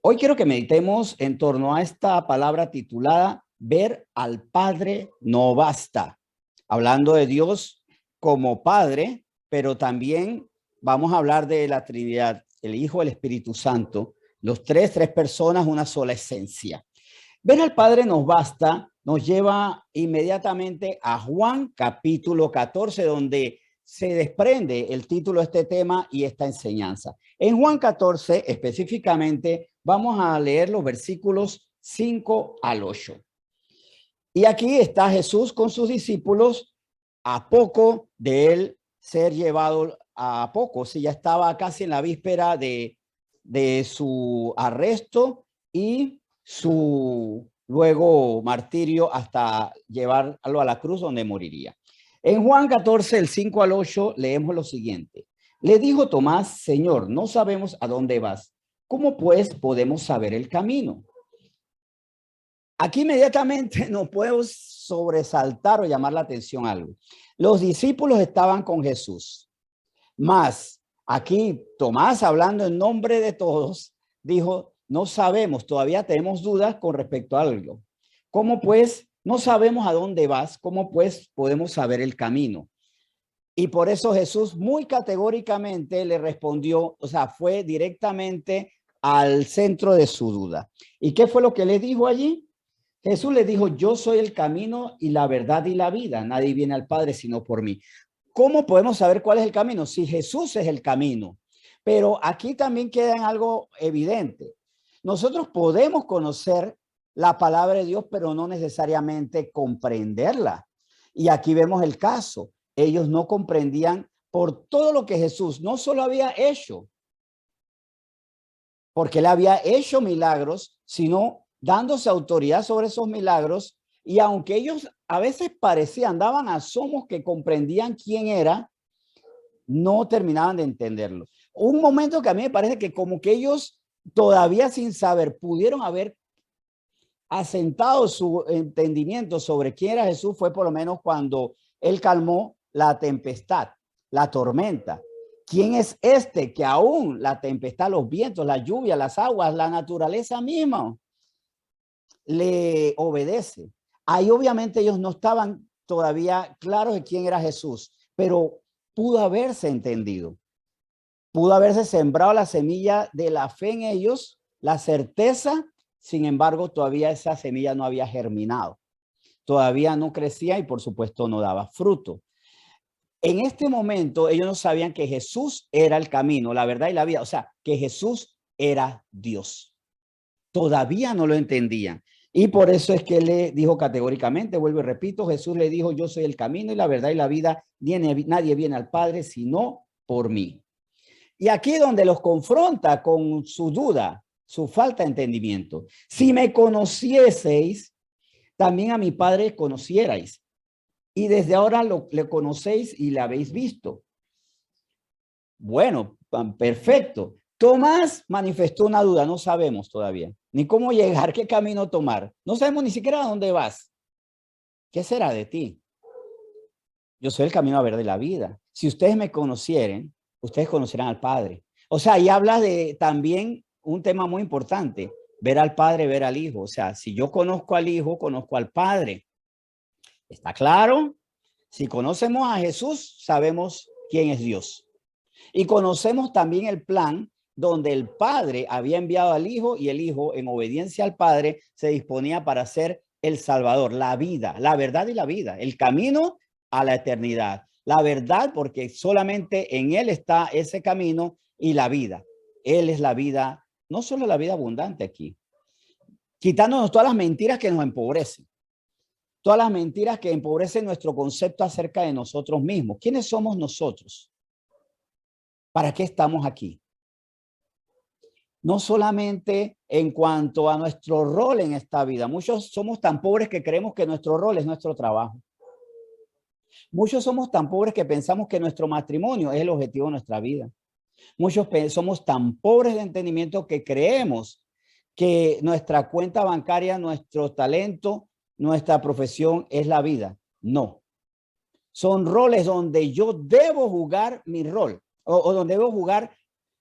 Hoy quiero que meditemos en torno a esta palabra titulada ver al Padre no basta. Hablando de Dios como Padre, pero también vamos a hablar de la Trinidad, el Hijo, el Espíritu Santo, los tres personas, una sola esencia. Ver al Padre nos basta, nos lleva inmediatamente a Juan capítulo 14, donde se desprende el título de este tema y esta enseñanza. En Juan 14, específicamente, vamos a leer los versículos 5 al 8. Y aquí está Jesús con sus discípulos a poco de él ser llevado a poco, si ya estaba casi en la víspera de su arresto y su luego martirio hasta llevarlo a la cruz donde moriría. En Juan 14, el 5 al 8, leemos lo siguiente. Le dijo Tomás, Señor, no sabemos a dónde vas. ¿Cómo pues podemos saber el camino? Aquí inmediatamente no puedo sobresaltar o llamar la atención algo. Los discípulos estaban con Jesús, más aquí Tomás, hablando en nombre de todos, dijo, no sabemos, todavía tenemos dudas con respecto a algo. ¿Cómo pues no sabemos a dónde vas? ¿Cómo pues podemos saber el camino? Y por eso Jesús muy categóricamente le respondió, o sea, fue directamente al centro de su duda. ¿Y qué fue lo que le dijo allí? Jesús le dijo, yo soy el camino y la verdad y la vida. Nadie viene al Padre sino por mí. ¿Cómo podemos saber cuál es el camino? Si Jesús es el camino. Pero aquí también queda en algo evidente. Nosotros podemos conocer la palabra de Dios, pero no necesariamente comprenderla. Y aquí vemos el caso. Ellos no comprendían por todo lo que Jesús no solo había hecho, porque él había hecho milagros, sino dándose autoridad sobre esos milagros. Y aunque ellos a veces parecían, daban asomos que comprendían quién era, no terminaban de entenderlo. Un momento que a mí me parece que como que ellos todavía sin saber pudieron haber asentado su entendimiento sobre quién era Jesús fue por lo menos cuando él calmó la tempestad, la tormenta. ¿Quién es este que aún la tempestad, los vientos, la lluvia, las aguas, la naturaleza misma le obedece? Ahí obviamente ellos no estaban todavía claros de quién era Jesús, pero pudo haberse entendido. Pudo haberse sembrado la semilla de la fe en ellos, la certeza. Sin embargo, todavía esa semilla no había germinado. Todavía no crecía y por supuesto no daba fruto. En este momento ellos no sabían que Jesús era el camino, la verdad y la vida. O sea, que Jesús era Dios. Todavía no lo entendían. Y por eso es que le dijo categóricamente, vuelvo y repito, Jesús le dijo, yo soy el camino y la verdad y la vida. Nadie viene al Padre sino por mí. Y aquí es donde los confronta con su duda, su falta de entendimiento. Si me conocieseis, también a mi Padre conocierais. Y desde ahora le conocéis y le habéis visto. Bueno, perfecto. Tomás manifestó una duda, no sabemos todavía. Ni cómo llegar, qué camino tomar. No sabemos ni siquiera a dónde vas. ¿Qué será de ti? Yo soy el camino a ver de la vida. Si ustedes me conocieren, ustedes conocerán al Padre. O sea, y habla de también un tema muy importante, ver al Padre, ver al Hijo. O sea, si yo conozco al Hijo, conozco al Padre. ¿Está claro? Si conocemos a Jesús, sabemos quién es Dios. Y conocemos también el plan donde el Padre había enviado al Hijo y el Hijo, en obediencia al Padre, se disponía para ser el Salvador, la vida, la verdad y la vida, el camino a la eternidad. La verdad, porque solamente en Él está ese camino, y la vida. Él es la vida, no solo la vida abundante aquí, quitándonos todas las mentiras que nos empobrecen, todas las mentiras que empobrecen nuestro concepto acerca de nosotros mismos. ¿Quiénes somos nosotros? ¿Para qué estamos aquí? No solamente en cuanto a nuestro rol en esta vida. Muchos somos tan pobres que creemos que nuestro rol es nuestro trabajo. Muchos somos tan pobres que pensamos que nuestro matrimonio es el objetivo de nuestra vida. Muchos somos tan pobres de entendimiento que creemos que nuestra cuenta bancaria, nuestro talento, nuestra profesión es la vida. No. Son roles donde yo debo jugar mi rol o donde debo jugar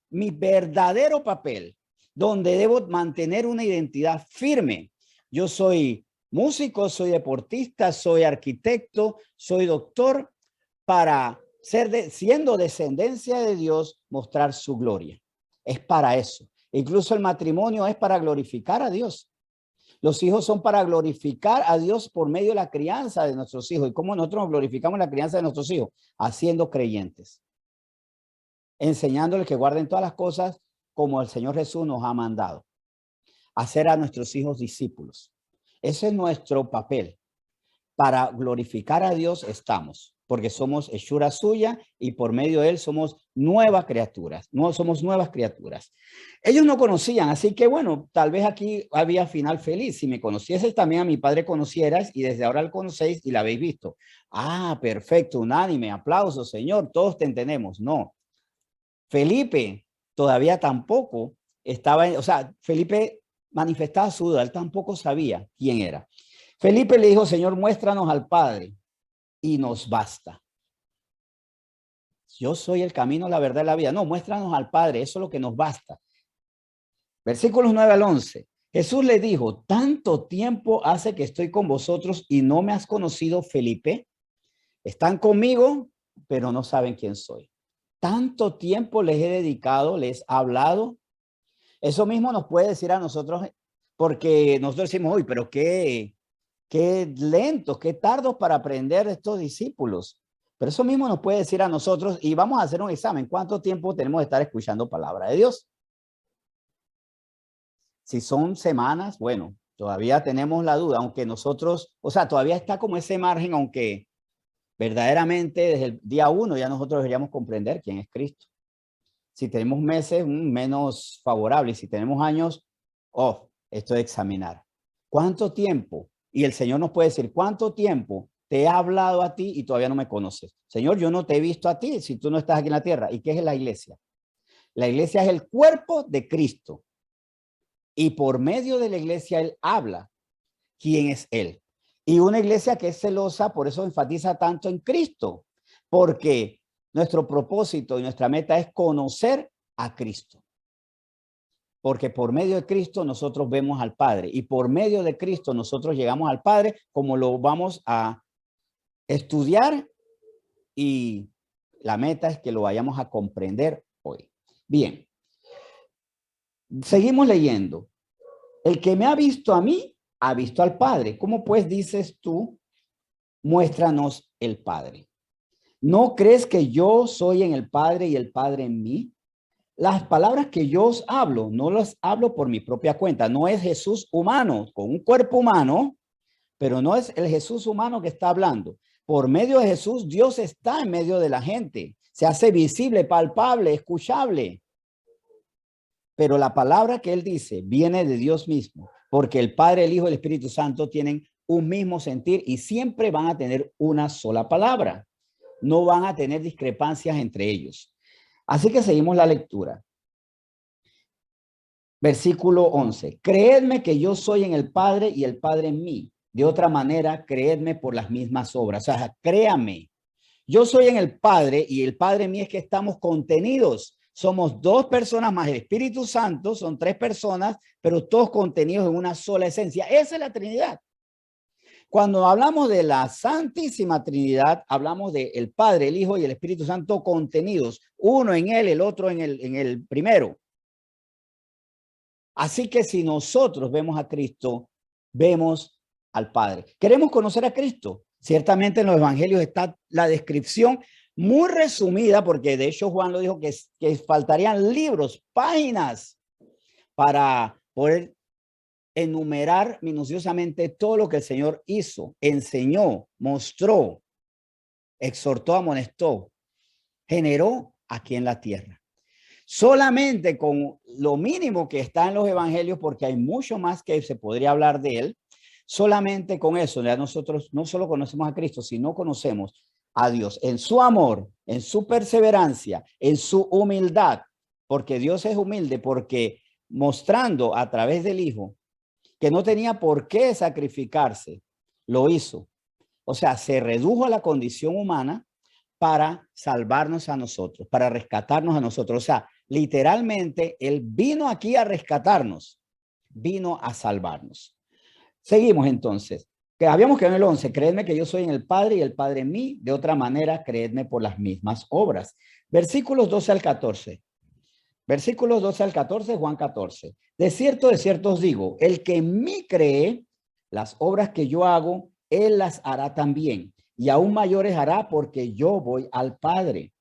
mi verdadero papel. donde debo mantener una identidad firme. Yo soy músico, soy deportista, soy arquitecto, soy doctor, para siendo descendencia de Dios, mostrar su gloria. Es para eso. Incluso el matrimonio es para glorificar a Dios. Los hijos son para glorificar a Dios por medio de la crianza de nuestros hijos. ¿Y cómo nosotros glorificamos la crianza de nuestros hijos? Haciendo creyentes, enseñándoles que guarden todas las cosas como el Señor Jesús nos ha mandado. Hacer a nuestros hijos discípulos. Ese es nuestro papel. Para glorificar a Dios estamos, porque somos hechura suya y por medio de él somos nuevas criaturas. No somos nuevas criaturas. Ellos no conocían, así que bueno, tal vez aquí había final feliz. Si me conocieses también a mi padre conocieras y desde ahora lo conocéis y la habéis visto. Ah, perfecto, unánime, aplausos, Señor, todos te entendemos. No. Felipe todavía tampoco estaba, o sea, Felipe manifestaba su duda, él tampoco sabía quién era. Felipe le dijo, Señor, muéstranos al Padre y nos basta. Yo soy el camino, la verdad y la vida. No, muéstranos al Padre, eso es lo que nos basta. Versículos 9 al 11. Jesús le dijo, ¿tanto tiempo hace que estoy con vosotros y no me has conocido, Felipe? Están conmigo, pero no saben quién soy. Tanto tiempo les he dedicado, les he hablado. Eso mismo nos puede decir a nosotros, porque nosotros decimos, uy, pero qué lentos, qué tardos para aprender estos discípulos. Pero eso mismo nos puede decir a nosotros, y vamos a hacer un examen. ¿Cuánto tiempo tenemos de estar escuchando palabra de Dios? Si son semanas, bueno, todavía tenemos la duda, aunque nosotros, o sea, todavía está como ese margen, aunque verdaderamente desde el día 1 ya nosotros deberíamos comprender quién es Cristo. Si tenemos meses, menos favorable. Y si tenemos años, esto de examinar. ¿Cuánto tiempo? Y el Señor nos puede decir, ¿cuánto tiempo te he hablado a ti y todavía no me conoces? Señor, yo no te he visto a ti si tú no estás aquí en la tierra. ¿Y qué es la iglesia? La iglesia es el cuerpo de Cristo. Y por medio de la iglesia Él habla quién es Él. Y una iglesia que es celosa, por eso enfatiza tanto en Cristo. Porque nuestro propósito y nuestra meta es conocer a Cristo. Porque por medio de Cristo nosotros vemos al Padre y por medio de Cristo nosotros llegamos al Padre, como lo vamos a estudiar, y la meta es que lo vayamos a comprender hoy. Bien, seguimos leyendo. El que me ha visto a mí, ha visto al Padre. ¿Cómo pues dices tú, muéstranos el Padre? ¿No crees que yo soy en el Padre y el Padre en mí? Las palabras que yo os hablo, no las hablo por mi propia cuenta. No es Jesús humano, con un cuerpo humano, pero no es el Jesús humano que está hablando. Por medio de Jesús, Dios está en medio de la gente. Se hace visible, palpable, escuchable. Pero la palabra que él dice viene de Dios mismo, porque el Padre, el Hijo y el Espíritu Santo tienen un mismo sentir y siempre van a tener una sola palabra. No van a tener discrepancias entre ellos. Así que seguimos la lectura. Versículo 11. Creedme que yo soy en el Padre y el Padre en mí. De otra manera, creedme por las mismas obras. O sea, créame. Yo soy en el Padre y el Padre en mí, es que estamos contenidos. Somos dos personas más el Espíritu Santo, son tres personas, pero todos contenidos en una sola esencia. Esa es la Trinidad. Cuando hablamos de la Santísima Trinidad, hablamos de el Padre, el Hijo y el Espíritu Santo contenidos, uno en él, el otro en el primero. Así que si nosotros vemos a Cristo, vemos al Padre. ¿Queremos conocer a Cristo? Ciertamente en los evangelios está la descripción muy resumida, porque de hecho Juan lo dijo que faltarían libros, páginas, para poder enumerar minuciosamente todo lo que el Señor hizo, enseñó, mostró, exhortó, amonestó, generó aquí en la tierra. Solamente con lo mínimo que está en los evangelios, porque hay mucho más que se podría hablar de él, solamente con eso ya nosotros no solo conocemos a Cristo, sino conocemos a Dios en su amor, en su perseverancia, en su humildad, porque Dios es humilde, porque mostrando a través del Hijo que no tenía por qué sacrificarse, lo hizo. O sea, se redujo a la condición humana para salvarnos a nosotros, para rescatarnos a nosotros. O sea, Literalmente, Él vino aquí a rescatarnos, vino a salvarnos. Seguimos entonces. Que habíamos quedado en el 11. Creedme que yo soy en el Padre y el Padre en mí. De otra manera, creedme por las mismas obras. Versículos 12 al 14. Versículos 12 al 14, Juan 14. De cierto os digo, el que en mí cree, las obras que yo hago, él las hará también. Y aún mayores hará porque yo voy al Padre.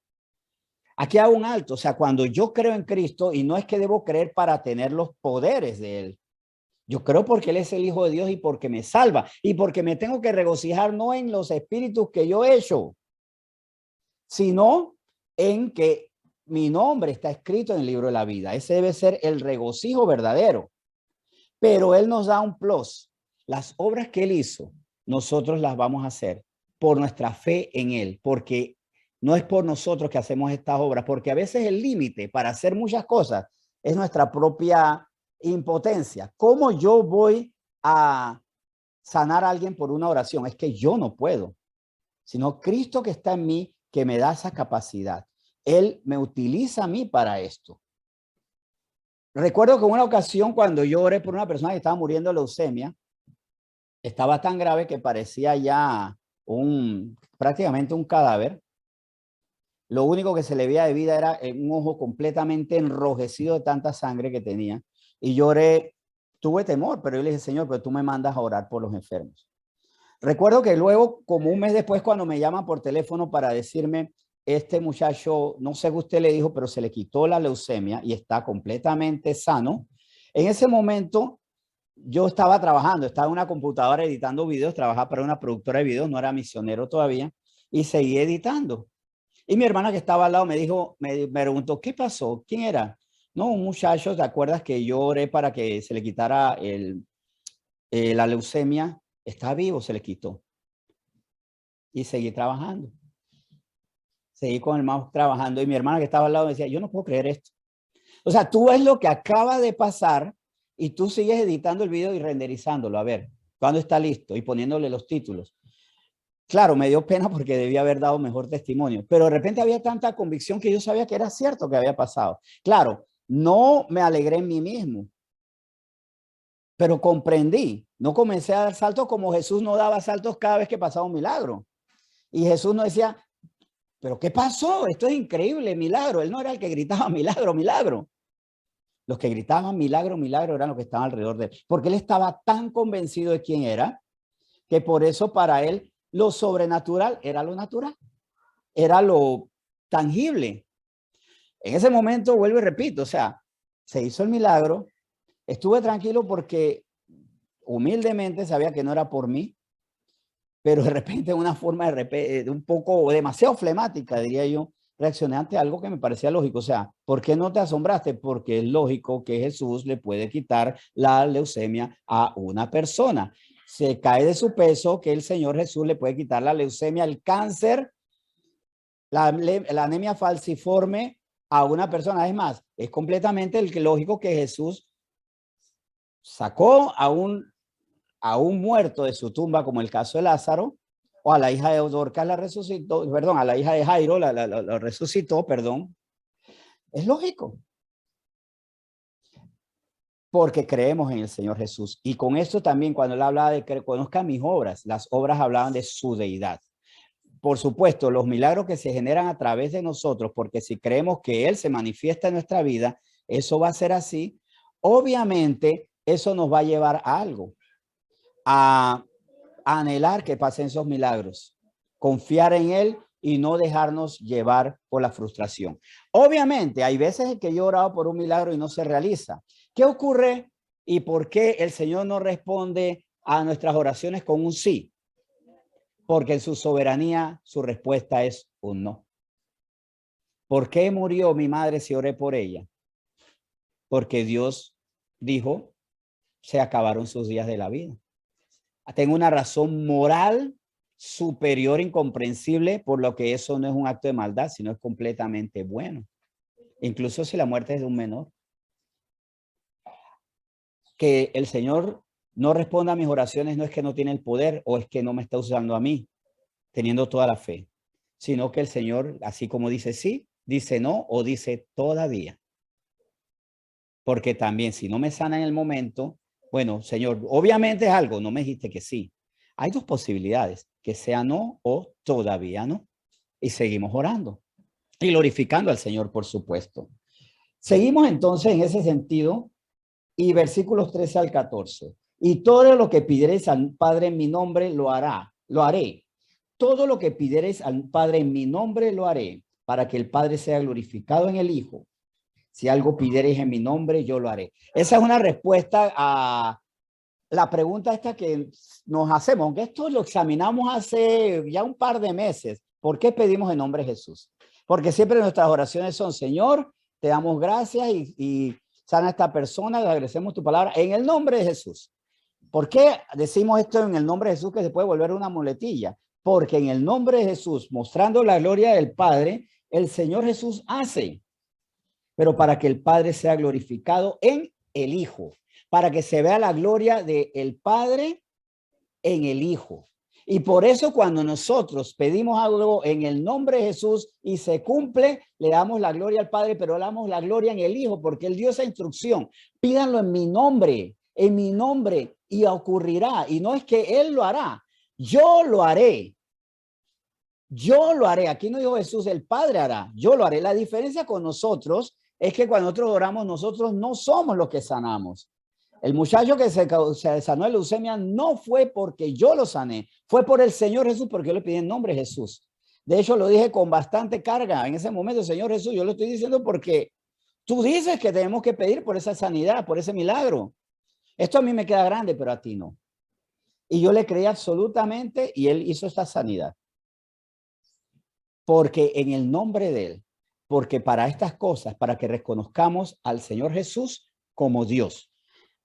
Aquí hago un alto. O sea, cuando yo creo en Cristo, y no es que debo creer para tener los poderes de Él. Yo creo porque Él es el Hijo de Dios y porque me salva. Y porque me tengo que regocijar no en los espíritus que yo he hecho, sino en que mi nombre está escrito en el libro de la vida. Ese debe ser el regocijo verdadero. Pero Él nos da un plus. Las obras que Él hizo, nosotros las vamos a hacer por nuestra fe en Él, porque no es por nosotros que hacemos estas obras, porque a veces el límite para hacer muchas cosas es nuestra propia impotencia. ¿Cómo yo voy a sanar a alguien por una oración? Es que yo no puedo, sino Cristo que está en mí, que me da esa capacidad. Él me utiliza a mí para esto. Recuerdo que en una ocasión cuando yo oré por una persona que estaba muriendo de leucemia, estaba tan grave que parecía ya prácticamente un cadáver. Lo único que se le veía de vida era un ojo completamente enrojecido de tanta sangre que tenía. Y yo oré, tuve temor, pero yo le dije, Señor, pero tú me mandas a orar por los enfermos. Recuerdo que luego, como un mes después, cuando me llaman por teléfono para decirme, este muchacho, no sé qué usted le dijo, pero se le quitó la leucemia y está completamente sano. En ese momento, yo estaba trabajando, estaba en una computadora editando videos, trabajaba para una productora de videos, no era misionero todavía, y seguí editando. Y mi hermana que estaba al lado me dijo, me preguntó, ¿qué pasó? ¿Quién era? No, un muchacho, ¿te acuerdas que yo oré para que se le quitara la leucemia? Está vivo, se le quitó. Y seguí trabajando. Seguí con el mouse trabajando. Y mi hermana que estaba al lado me decía, yo no puedo creer esto. O sea, tú ves lo que acaba de pasar y tú sigues editando el video y renderizándolo. A ver, ¿cuándo está listo? Y poniéndole los títulos. Claro, me dio pena porque debía haber dado mejor testimonio, pero de repente había tanta convicción que yo sabía que era cierto que había pasado. Claro, no me alegré en mí mismo, pero comprendí. No comencé a dar saltos como Jesús no daba saltos cada vez que pasaba un milagro. Y Jesús no decía, pero ¿qué pasó? Esto es increíble, milagro. Él no era el que gritaba milagro, milagro. Los que gritaban milagro, milagro eran los que estaban alrededor de él, porque él estaba tan convencido de quién era, que por eso para él lo sobrenatural era lo natural, era lo tangible. En ese momento, vuelvo y repito, o sea, se hizo el milagro, estuve tranquilo porque humildemente sabía que no era por mí, pero de repente de una forma de un poco demasiado flemática, diría yo, reaccioné ante algo que me parecía lógico. O sea, ¿por qué no te asombraste? Porque es lógico que Jesús le puede quitar la leucemia a una persona. Se cae de su peso que el Señor Jesús le puede quitar la leucemia, el cáncer, la anemia falciforme a una persona. Es más, es completamente lógico que Jesús sacó a un muerto de su tumba, como el caso de Lázaro, o a la hija de Dorcas la resucitó, perdón, a la hija de Jairo la resucitó, perdón. Es lógico. Porque creemos en el Señor Jesús. Y con esto también, cuando él hablaba de que conozca mis obras, las obras hablaban de su deidad. Por supuesto, los milagros que se generan a través de nosotros, porque si creemos que Él se manifiesta en nuestra vida, eso va a ser así. Obviamente, eso nos va a llevar a algo, a anhelar que pasen esos milagros, confiar en Él y no dejarnos llevar por la frustración. Obviamente, hay veces que yo he orado por un milagro y no se realiza. ¿Qué ocurre y por qué el Señor no responde a nuestras oraciones con un sí? Porque en su soberanía su respuesta es un no. ¿Por qué murió mi madre si oré por ella? Porque Dios dijo, se acabaron sus días de la vida. Tengo una razón moral superior, incomprensible, por lo que eso no es un acto de maldad, sino es completamente bueno. Incluso si la muerte es de un menor. Que el Señor no responda a mis oraciones no es que no tiene el poder o es que no me está usando a mí, teniendo toda la fe, sino que el Señor, así como dice sí, dice no o dice todavía. porque también si no me sana en el momento, bueno, Señor, obviamente es algo, no me dijiste que sí. Hay dos posibilidades, que sea no o todavía no. Y seguimos orando y glorificando al Señor, por supuesto. Seguimos entonces en ese sentido y versículos 13 al 14. Y todo lo que pidiereis al Padre en mi nombre lo haré. Todo lo que pidiereis al Padre en mi nombre lo haré, para que el Padre sea glorificado en el Hijo. Si algo pidiereis en mi nombre, yo lo haré. Esa es una respuesta a la pregunta esta que nos hacemos, aunque esto lo examinamos hace ya un par de meses. ¿Por qué pedimos en nombre de Jesús? Porque siempre nuestras oraciones son, Señor, te damos gracias y sana a esta persona, le agradecemos tu palabra en el nombre de Jesús. ¿Por qué decimos esto en el nombre de Jesús que se puede volver una muletilla? Porque en el nombre de Jesús, mostrando la gloria del Padre, el Señor Jesús hace, pero para que el Padre sea glorificado en el Hijo, para que se vea la gloria del Padre en el Hijo. Y por eso cuando nosotros pedimos algo en el nombre de Jesús y se cumple, le damos la gloria al Padre, pero le damos la gloria en el Hijo, porque Él dio esa instrucción. Pídanlo en mi nombre, y ocurrirá. Y no es que Él lo hará, yo lo haré. Yo lo haré. Aquí no dijo Jesús, el Padre hará. Yo lo haré. La diferencia con nosotros es que cuando nosotros oramos, nosotros no somos los que sanamos. El muchacho que se sanó de leucemia no fue porque yo lo sané, fue por el Señor Jesús, porque yo le pedí en nombre de Jesús. De hecho, lo dije con bastante carga en ese momento, Señor Jesús, yo lo estoy diciendo porque tú dices que tenemos que pedir por esa sanidad, por ese milagro. Esto a mí me queda grande, pero a ti no. Y yo le creí absolutamente y Él hizo esta sanidad. Porque en el nombre de Él, porque para estas cosas, para que reconozcamos al Señor Jesús como Dios.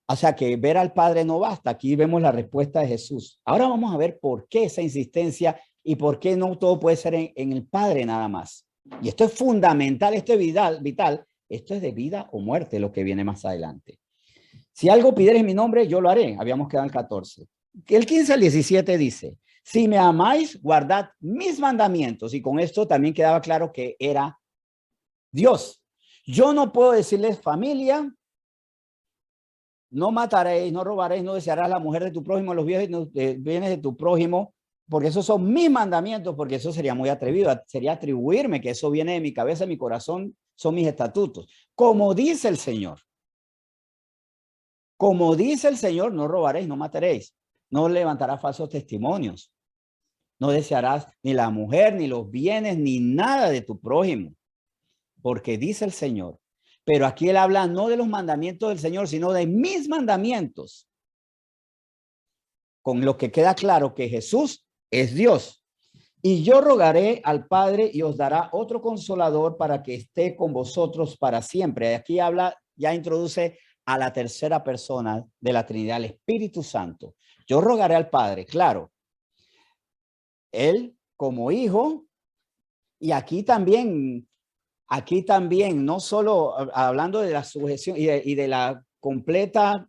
O sea que ver al Padre no basta. Aquí vemos la respuesta de Jesús. Ahora vamos a ver por qué esa insistencia y por qué no todo puede ser en el Padre nada más. Y esto es fundamental, esto es vital. Esto es de vida o muerte lo que viene más adelante. Si algo pidieres en mi nombre, yo lo haré. Habíamos quedado en el 14. El 15 al 17 dice, si me amáis, guardad mis mandamientos. Y con esto también quedaba claro que era Dios. Yo no puedo decirles familia, no mataréis, no robaréis, no desearás la mujer de tu prójimo, los bienes de tu prójimo, porque esos son mis mandamientos, porque eso sería muy atrevido, sería atribuirme que eso viene de mi cabeza, de mi corazón, son mis estatutos. Como dice el Señor, no robaréis, no mataréis, no levantarás falsos testimonios, no desearás ni la mujer, ni los bienes, ni nada de tu prójimo, porque dice el Señor. Pero aquí él habla no de los mandamientos del Señor, sino de mis mandamientos. Con lo que queda claro que Jesús es Dios. Y yo rogaré al Padre y os dará otro consolador para que esté con vosotros para siempre. Aquí habla, ya introduce a la tercera persona de la Trinidad, el Espíritu Santo. Yo rogaré al Padre, claro. Él como hijo, y aquí también, no solo hablando de la sujeción y de la completa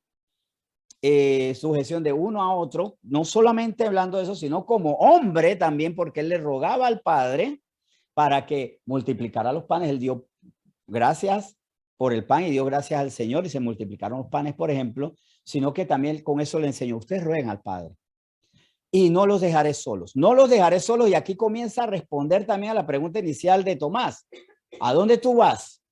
sujeción de uno a otro, no solamente hablando de eso, sino como hombre también, porque él le rogaba al Padre para que multiplicara los panes. Él dio gracias por el pan y dio gracias al Señor y se multiplicaron los panes, por ejemplo, sino que también con eso le enseñó, ustedes rueguen al Padre y no los dejaré solos, no los dejaré solos. Y aquí comienza a responder también a la pregunta inicial de Tomás, ¿a dónde tú vas?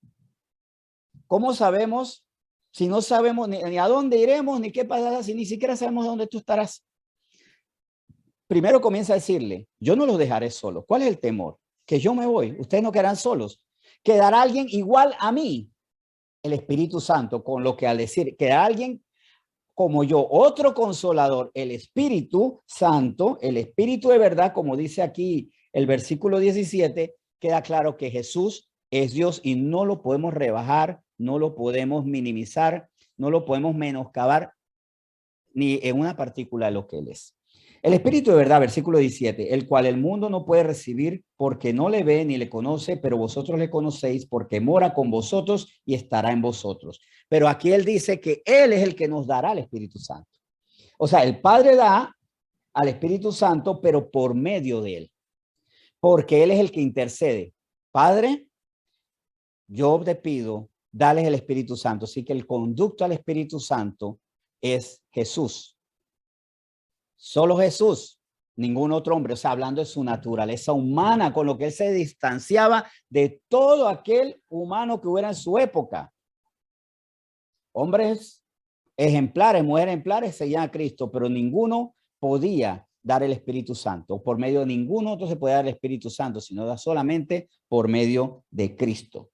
¿Cómo sabemos si no sabemos ni a dónde iremos, ni qué pasará, si ni siquiera sabemos dónde tú estarás? Primero comienza a decirle, yo no los dejaré solos. ¿Cuál es el temor? Que yo me voy, ustedes no quedarán solos. Quedará alguien igual a mí, el Espíritu Santo, con lo que al decir, quedará alguien como yo, otro consolador, el Espíritu Santo, el Espíritu de verdad, como dice aquí el versículo 17, queda claro que Jesús es Dios y no lo podemos rebajar, no lo podemos minimizar, no lo podemos menoscabar ni en una partícula de lo que Él es. El Espíritu de verdad, versículo 17, el cual el mundo no puede recibir porque no le ve ni le conoce, pero vosotros le conocéis porque mora con vosotros y estará en vosotros. Pero aquí Él dice que Él es el que nos dará el Espíritu Santo. O sea, el Padre da al Espíritu Santo, pero por medio de Él, porque Él es el que intercede. Padre, yo te pido dales el Espíritu Santo. Así que el conducto al Espíritu Santo es Jesús. Solo Jesús, ningún otro hombre. O sea, hablando de su naturaleza humana, con lo que él se distanciaba de todo aquel humano que hubiera en su época. Hombres ejemplares, mujeres ejemplares seguían a Cristo, pero ninguno podía dar el Espíritu Santo. Por medio de ningún otro se puede dar el Espíritu Santo, sino solamente por medio de Cristo.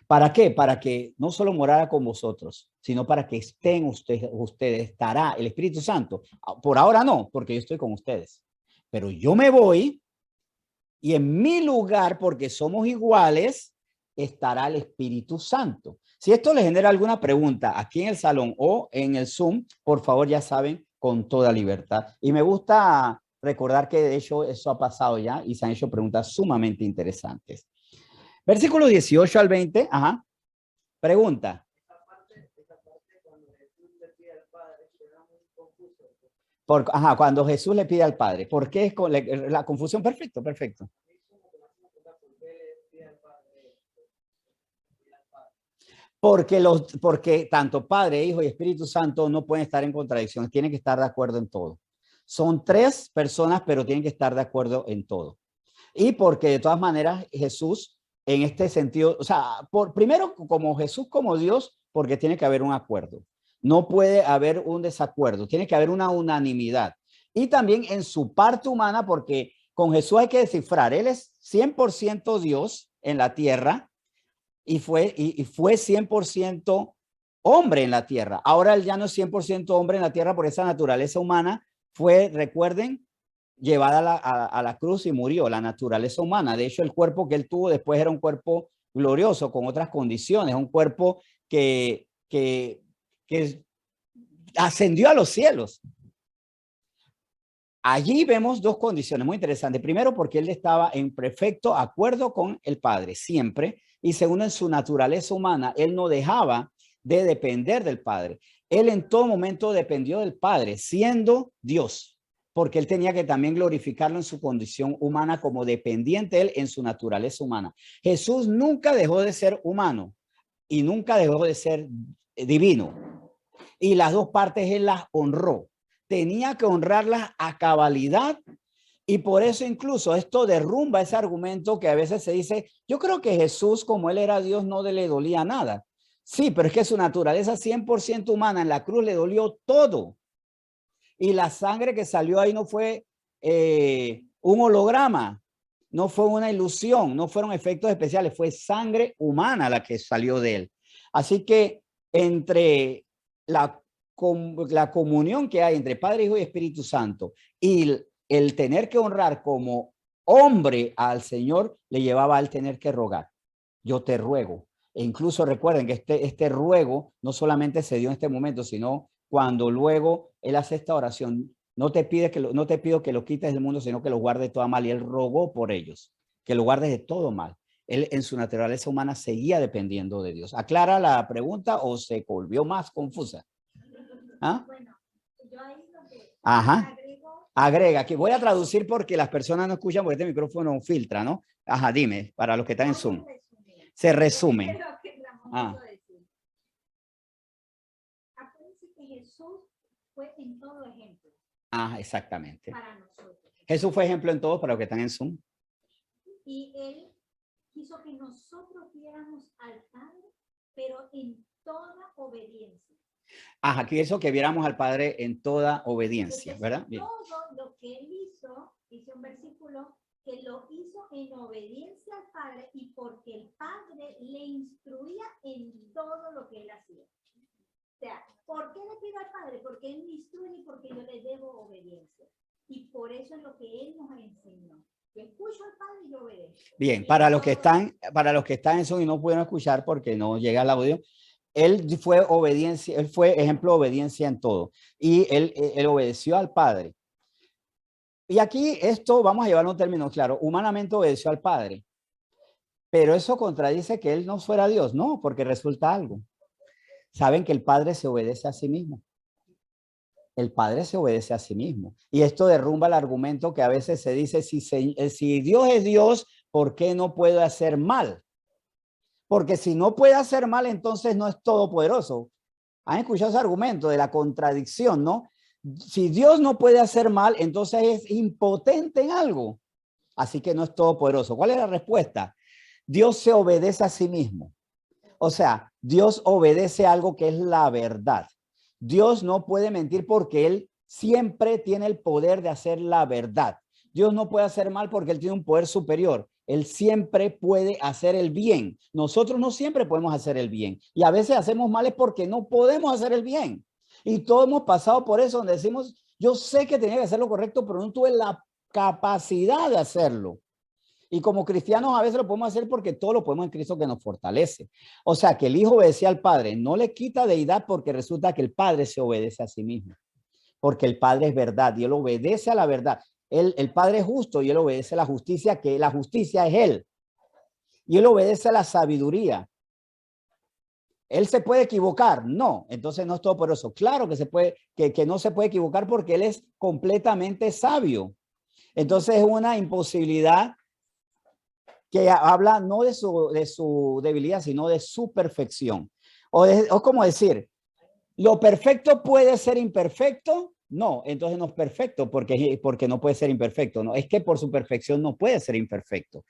¿Para qué? Para que no solo morara con vosotros, sino para que estén ustedes, estará el Espíritu Santo. Por ahora no, porque yo estoy con ustedes. Pero yo me voy y en mi lugar, porque somos iguales, estará el Espíritu Santo. Si esto les genera alguna pregunta aquí en el salón o en el Zoom, por favor, ya saben, con toda libertad. Y me gusta recordar que de hecho eso ha pasado ya y se han hecho preguntas sumamente interesantes. Versículo 18 al 20, ajá. Pregunta. Cuando Jesús le pide al Padre, ¿por qué es con la confusión? Perfecto, perfecto. Porque tanto Padre, Hijo y Espíritu Santo no pueden estar en contradicción, tienen que estar de acuerdo en todo. Son tres personas, pero tienen que estar de acuerdo en todo. Y porque de todas maneras Jesús, en este sentido, o sea, primero como Jesús como Dios, porque tiene que haber un acuerdo. No puede haber un desacuerdo, tiene que haber una unanimidad. Y también en su parte humana, porque con Jesús hay que descifrar, Él es 100% Dios en la tierra, y fue 100% hombre en la tierra. Ahora él ya no es 100% hombre en la tierra por esa naturaleza humana. Fue, recuerden, llevada a la cruz y murió, la naturaleza humana. De hecho, el cuerpo que él tuvo después era un cuerpo glorioso, con otras condiciones, un cuerpo que ascendió a los cielos. Allí vemos dos condiciones muy interesantes. Primero, porque él estaba en perfecto acuerdo con el Padre, siempre. Y segundo, en su naturaleza humana, él no dejaba de depender del Padre. Él en todo momento dependió del Padre, siendo Dios, porque él tenía que también glorificarlo en su condición humana como dependiente de él en su naturaleza humana. Jesús nunca dejó de ser humano y nunca dejó de ser divino. Y las dos partes él las honró. Tenía que honrarlas a cabalidad y por eso incluso esto derrumba ese argumento que a veces se dice, yo creo que Jesús, como él era Dios, no le dolía nada. Sí, pero es que su naturaleza 100% humana en la cruz le dolió todo. Y la sangre que salió ahí no fue un holograma, no fue una ilusión, no fueron efectos especiales, fue sangre humana la que salió de él. Así que entre la comunión que hay entre Padre, Hijo y Espíritu Santo y el tener que honrar como hombre al Señor le llevaba al tener que rogar. Yo te ruego. E incluso recuerden que este ruego no solamente se dio en este momento, sino cuando luego él hace esta oración. No te pido que lo quites del mundo, sino que lo guarde de toda mal. Y él rogó por ellos, que lo guardes de todo mal. Él en su naturaleza humana seguía dependiendo de Dios. ¿Aclara la pregunta o se volvió más confusa? ¿Ah? Bueno, yo ahí lo que agrega, que voy a traducir porque las personas no escuchan porque este micrófono filtra, ¿no? Ajá, dime, para los que están en Zoom. Se resume. Acuérdense que Jesús fue en todo ejemplo. Exactamente. Para nosotros. Jesús fue ejemplo en todo para los que están en Zoom. Y él quiso que nosotros viéramos al Padre, pero en toda obediencia. Quiso que viéramos al Padre en toda obediencia, ¿verdad? Bien. Todo lo que él hizo, dice un versículo, que lo hizo en obediencia al Padre y porque el Padre le instruía en todo lo que él hacía. O sea, ¿por qué le pido al Padre? Porque él me instruye y porque yo le debo obediencia. Y por eso es lo que él nos enseñó. Yo escucho al Padre y yo obedezco. Bien, para los que están en Zoom y no pudieron escuchar porque no llega el audio, él fue ejemplo de obediencia en todo. Y él obedeció al Padre. Y aquí esto, vamos a llevarlo a un término claro, humanamente obedeció al Padre. Pero eso contradice que él no fuera Dios, no, porque resulta algo. Saben que el Padre se obedece a sí mismo. El Padre se obedece a sí mismo. Y esto derrumba el argumento que a veces se dice, si Dios es Dios, ¿por qué no puede hacer mal? Porque si no puede hacer mal, entonces no es todopoderoso. ¿Han escuchado ese argumento de la contradicción, no? Si Dios no puede hacer mal, entonces es impotente en algo. Así que no es todopoderoso. ¿Cuál es la respuesta? Dios se obedece a sí mismo. O sea, Dios obedece algo que es la verdad. Dios no puede mentir porque Él siempre tiene el poder de hacer la verdad. Dios no puede hacer mal porque Él tiene un poder superior. Él siempre puede hacer el bien. Nosotros no siempre podemos hacer el bien. Y a veces hacemos males porque no podemos hacer el bien. Y todos hemos pasado por eso, donde decimos, yo sé que tenía que hacer lo correcto, pero no tuve la capacidad de hacerlo. Y como cristianos a veces lo podemos hacer porque todo lo podemos en Cristo que nos fortalece. O sea, que el Hijo obedecía al Padre, no le quita deidad porque resulta que el Padre se obedece a sí mismo. Porque el Padre es verdad y Él obedece a la verdad. El Padre es justo y Él obedece a la justicia, que la justicia es Él. Y Él obedece a la sabiduría. ¿Él se puede equivocar? No. Entonces no es todo por eso. Claro que se puede, que no se puede equivocar porque Él es completamente sabio. Entonces es una imposibilidad que habla no de su debilidad, sino de su perfección. O como decir, ¿lo perfecto puede ser imperfecto? No, entonces no es perfecto porque no puede ser imperfecto. No, es que por su perfección no puede ser imperfecto.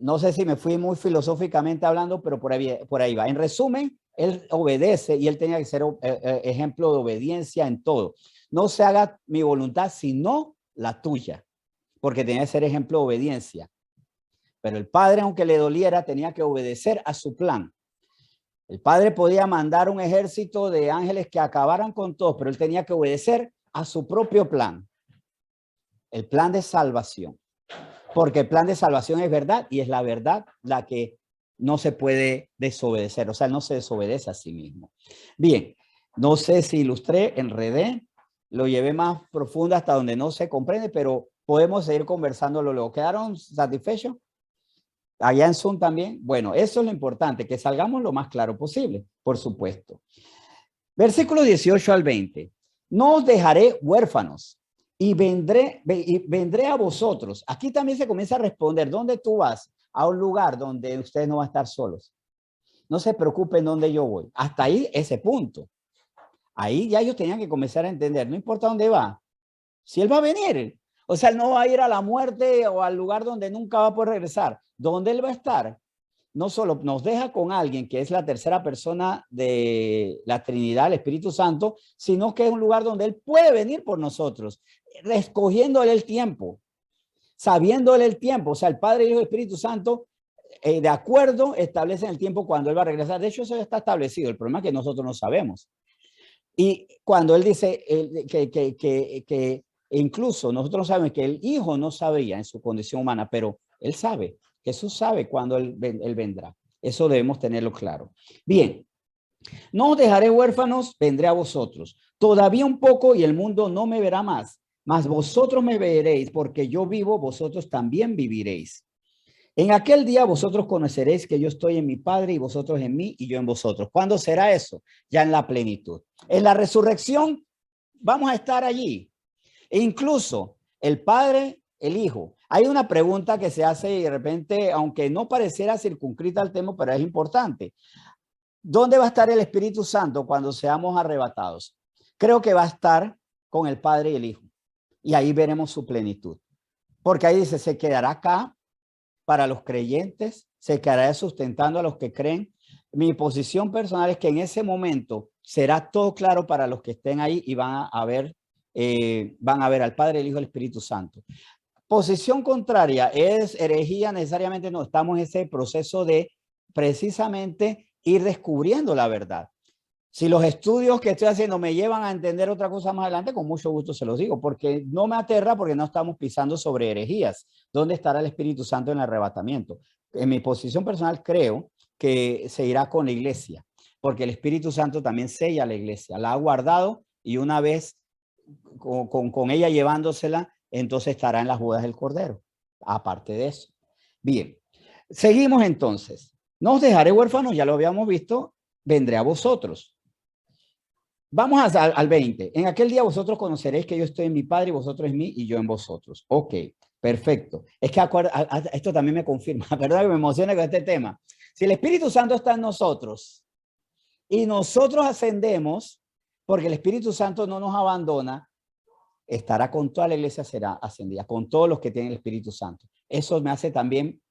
No sé si me fui muy filosóficamente hablando, pero por ahí va. En resumen, Él obedece y Él tenía que ser ejemplo de obediencia en todo. No se haga mi voluntad, sino la tuya, porque tenía que ser ejemplo de obediencia. Pero el Padre, aunque le doliera, tenía que obedecer a su plan. El Padre podía mandar un ejército de ángeles que acabaran con todos, pero Él tenía que obedecer a su propio plan. El plan de salvación. Porque el plan de salvación es verdad y es la verdad la que no se puede desobedecer. O sea, no se desobedece a sí mismo. Bien, no sé si ilustré, enredé, lo llevé más profundo hasta donde no se comprende, pero podemos seguir conversándolo luego. ¿Quedaron satisfechos? Allá en Zoom también. Bueno, eso es lo importante, que salgamos lo más claro posible, por supuesto. Versículo 18 al 20. No os dejaré huérfanos y vendré a vosotros. Aquí también se comienza a responder, ¿dónde tú vas? A un lugar donde ustedes no van a estar solos. No se preocupen dónde yo voy. Hasta ahí ese punto. Ahí ya ellos tenían que comenzar a entender, no importa dónde va. Si él va a venir, o sea, él no va a ir a la muerte o al lugar donde nunca va a poder regresar. ¿Dónde él va a estar? No solo nos deja con alguien que es la tercera persona de la Trinidad, el Espíritu Santo, sino que es un lugar donde él puede venir por nosotros, escogiéndole el tiempo, sabiéndole el tiempo. O sea, el Padre, Hijo y el Espíritu Santo, de acuerdo, establecen el tiempo cuando él va a regresar. De hecho, eso ya está establecido. El problema es que nosotros no sabemos. Y cuando él dice que incluso nosotros sabemos que el Hijo no sabía en su condición humana, pero él sabe. Jesús sabe cuándo él vendrá. Eso debemos tenerlo claro. Bien, no os dejaré huérfanos, vendré a vosotros. Todavía un poco y el mundo no me verá más, mas vosotros me veréis, porque yo vivo, vosotros también viviréis. En aquel día vosotros conoceréis que yo estoy en mi Padre y vosotros en mí y yo en vosotros. ¿Cuándo será eso? Ya en la plenitud. En la resurrección vamos a estar allí. E incluso el Padre, el Hijo. Hay una pregunta que se hace y de repente, aunque no pareciera circunscrita al tema, pero es importante. ¿Dónde va a estar el Espíritu Santo cuando seamos arrebatados? Creo que va a estar con el Padre y el Hijo. Y ahí veremos su plenitud. Porque ahí dice, se quedará acá para los creyentes, se quedará sustentando a los que creen. Mi posición personal es que en ese momento será todo claro para los que estén ahí y van a ver al Padre, el Hijo y el Espíritu Santo. Posición contraria es herejía, necesariamente no, estamos en ese proceso de precisamente ir descubriendo la verdad. Si los estudios que estoy haciendo me llevan a entender otra cosa más adelante, con mucho gusto se los digo, porque no me aterra, porque no estamos pisando sobre herejías. ¿Dónde estará el Espíritu Santo en el arrebatamiento? En mi posición personal creo que se irá con la iglesia, porque el Espíritu Santo también sella a la iglesia, la ha guardado y una vez con ella llevándosela, entonces estará en las bodas del Cordero. Aparte de eso. Bien, seguimos entonces. No os dejaré huérfanos, ya lo habíamos visto, vendré a vosotros. Vamos al 20. En aquel día vosotros conoceréis que yo estoy en mi Padre y vosotros en mí y yo en vosotros. Ok, perfecto. Es que esto también me confirma, ¿verdad? Que me emociona con este tema. Si el Espíritu Santo está en nosotros y nosotros ascendemos, porque el Espíritu Santo no nos abandona, estará con toda la iglesia, será ascendida, con todos los que tienen el Espíritu Santo. Eso me hace también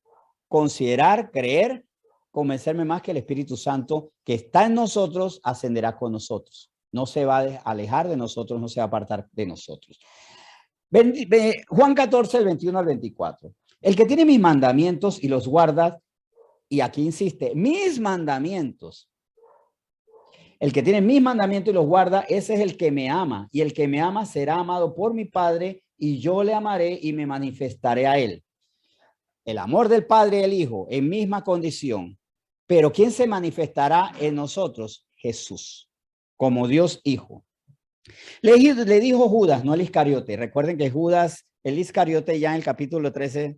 considerar, creer, convencerme más que el Espíritu Santo que está en nosotros ascenderá con nosotros. No se va a alejar de nosotros, no se va a apartar de nosotros. Juan 14, el 21 al 24. El que tiene mis mandamientos y los guarda, y aquí insiste, mis mandamientos. El que tiene mis mandamientos y los guarda, ese es el que me ama. Y el que me ama será amado por mi Padre, y yo le amaré y me manifestaré a él. El amor del Padre y el Hijo en misma condición. Pero ¿quién se manifestará en nosotros? Jesús, como Dios Hijo. Le dijo Judas, no el Iscariote. Recuerden que Judas, el Iscariote ya en el capítulo 13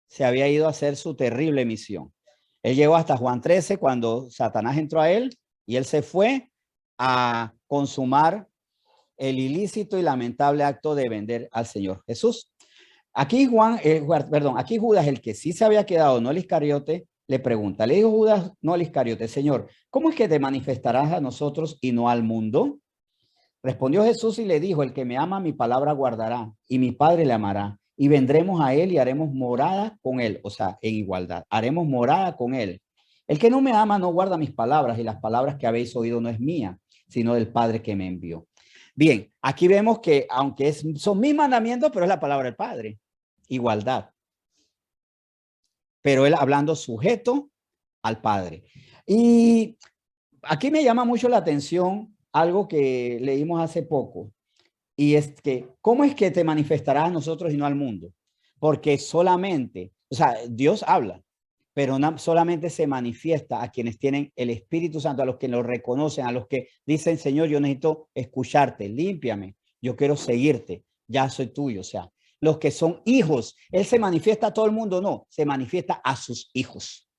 se había ido a hacer su terrible misión. Él llegó hasta Juan 13 cuando Satanás entró a él y él se fue a consumar el ilícito y lamentable acto de vender al Señor Jesús. Aquí aquí Judas, el que sí se había quedado, no el Iscariote, le pregunta, le dijo Judas, no al Iscariote, Señor, ¿cómo es que te manifestarás a nosotros y no al mundo? Respondió Jesús y le dijo, el que me ama mi palabra guardará y mi Padre le amará y vendremos a él y haremos morada con él, o sea, en igualdad, haremos morada con él. El que no me ama no guarda mis palabras y las palabras que habéis oído no es mía, sino del Padre que me envió. Bien, aquí vemos que aunque son mis mandamientos, pero es la palabra del Padre, igualdad. Pero él hablando sujeto al Padre. Y aquí me llama mucho la atención algo que leímos hace poco, y es que, ¿cómo es que te manifestarás a nosotros y no al mundo? Porque solamente, o sea, Dios habla, pero solamente se manifiesta a quienes tienen el Espíritu Santo, a los que lo reconocen, a los que dicen, Señor, yo necesito escucharte, límpiame, yo quiero seguirte, ya soy tuyo, o sea, los que son hijos, Él se manifiesta a todo el mundo, no, se manifiesta a sus hijos.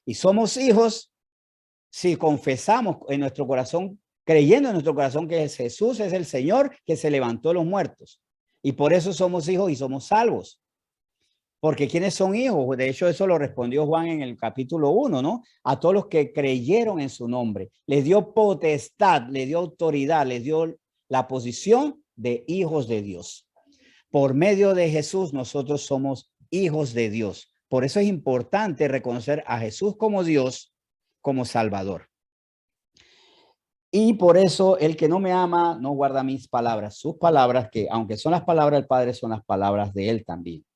Y somos hijos si confesamos en nuestro corazón, creyendo en nuestro corazón que Jesús es el Señor que se levantó de los muertos. Y por eso somos hijos y somos salvos. Porque ¿quiénes son hijos? De hecho, eso lo respondió Juan en el capítulo 1, ¿no? A todos los que creyeron en su nombre. Les dio potestad, les dio autoridad, les dio la posición de hijos de Dios. Por medio de Jesús, nosotros somos hijos de Dios. Por eso es importante reconocer a Jesús como Dios, como Salvador. Y por eso el que no me ama no guarda mis palabras, sus palabras, que aunque son las palabras del Padre, son las palabras de él también.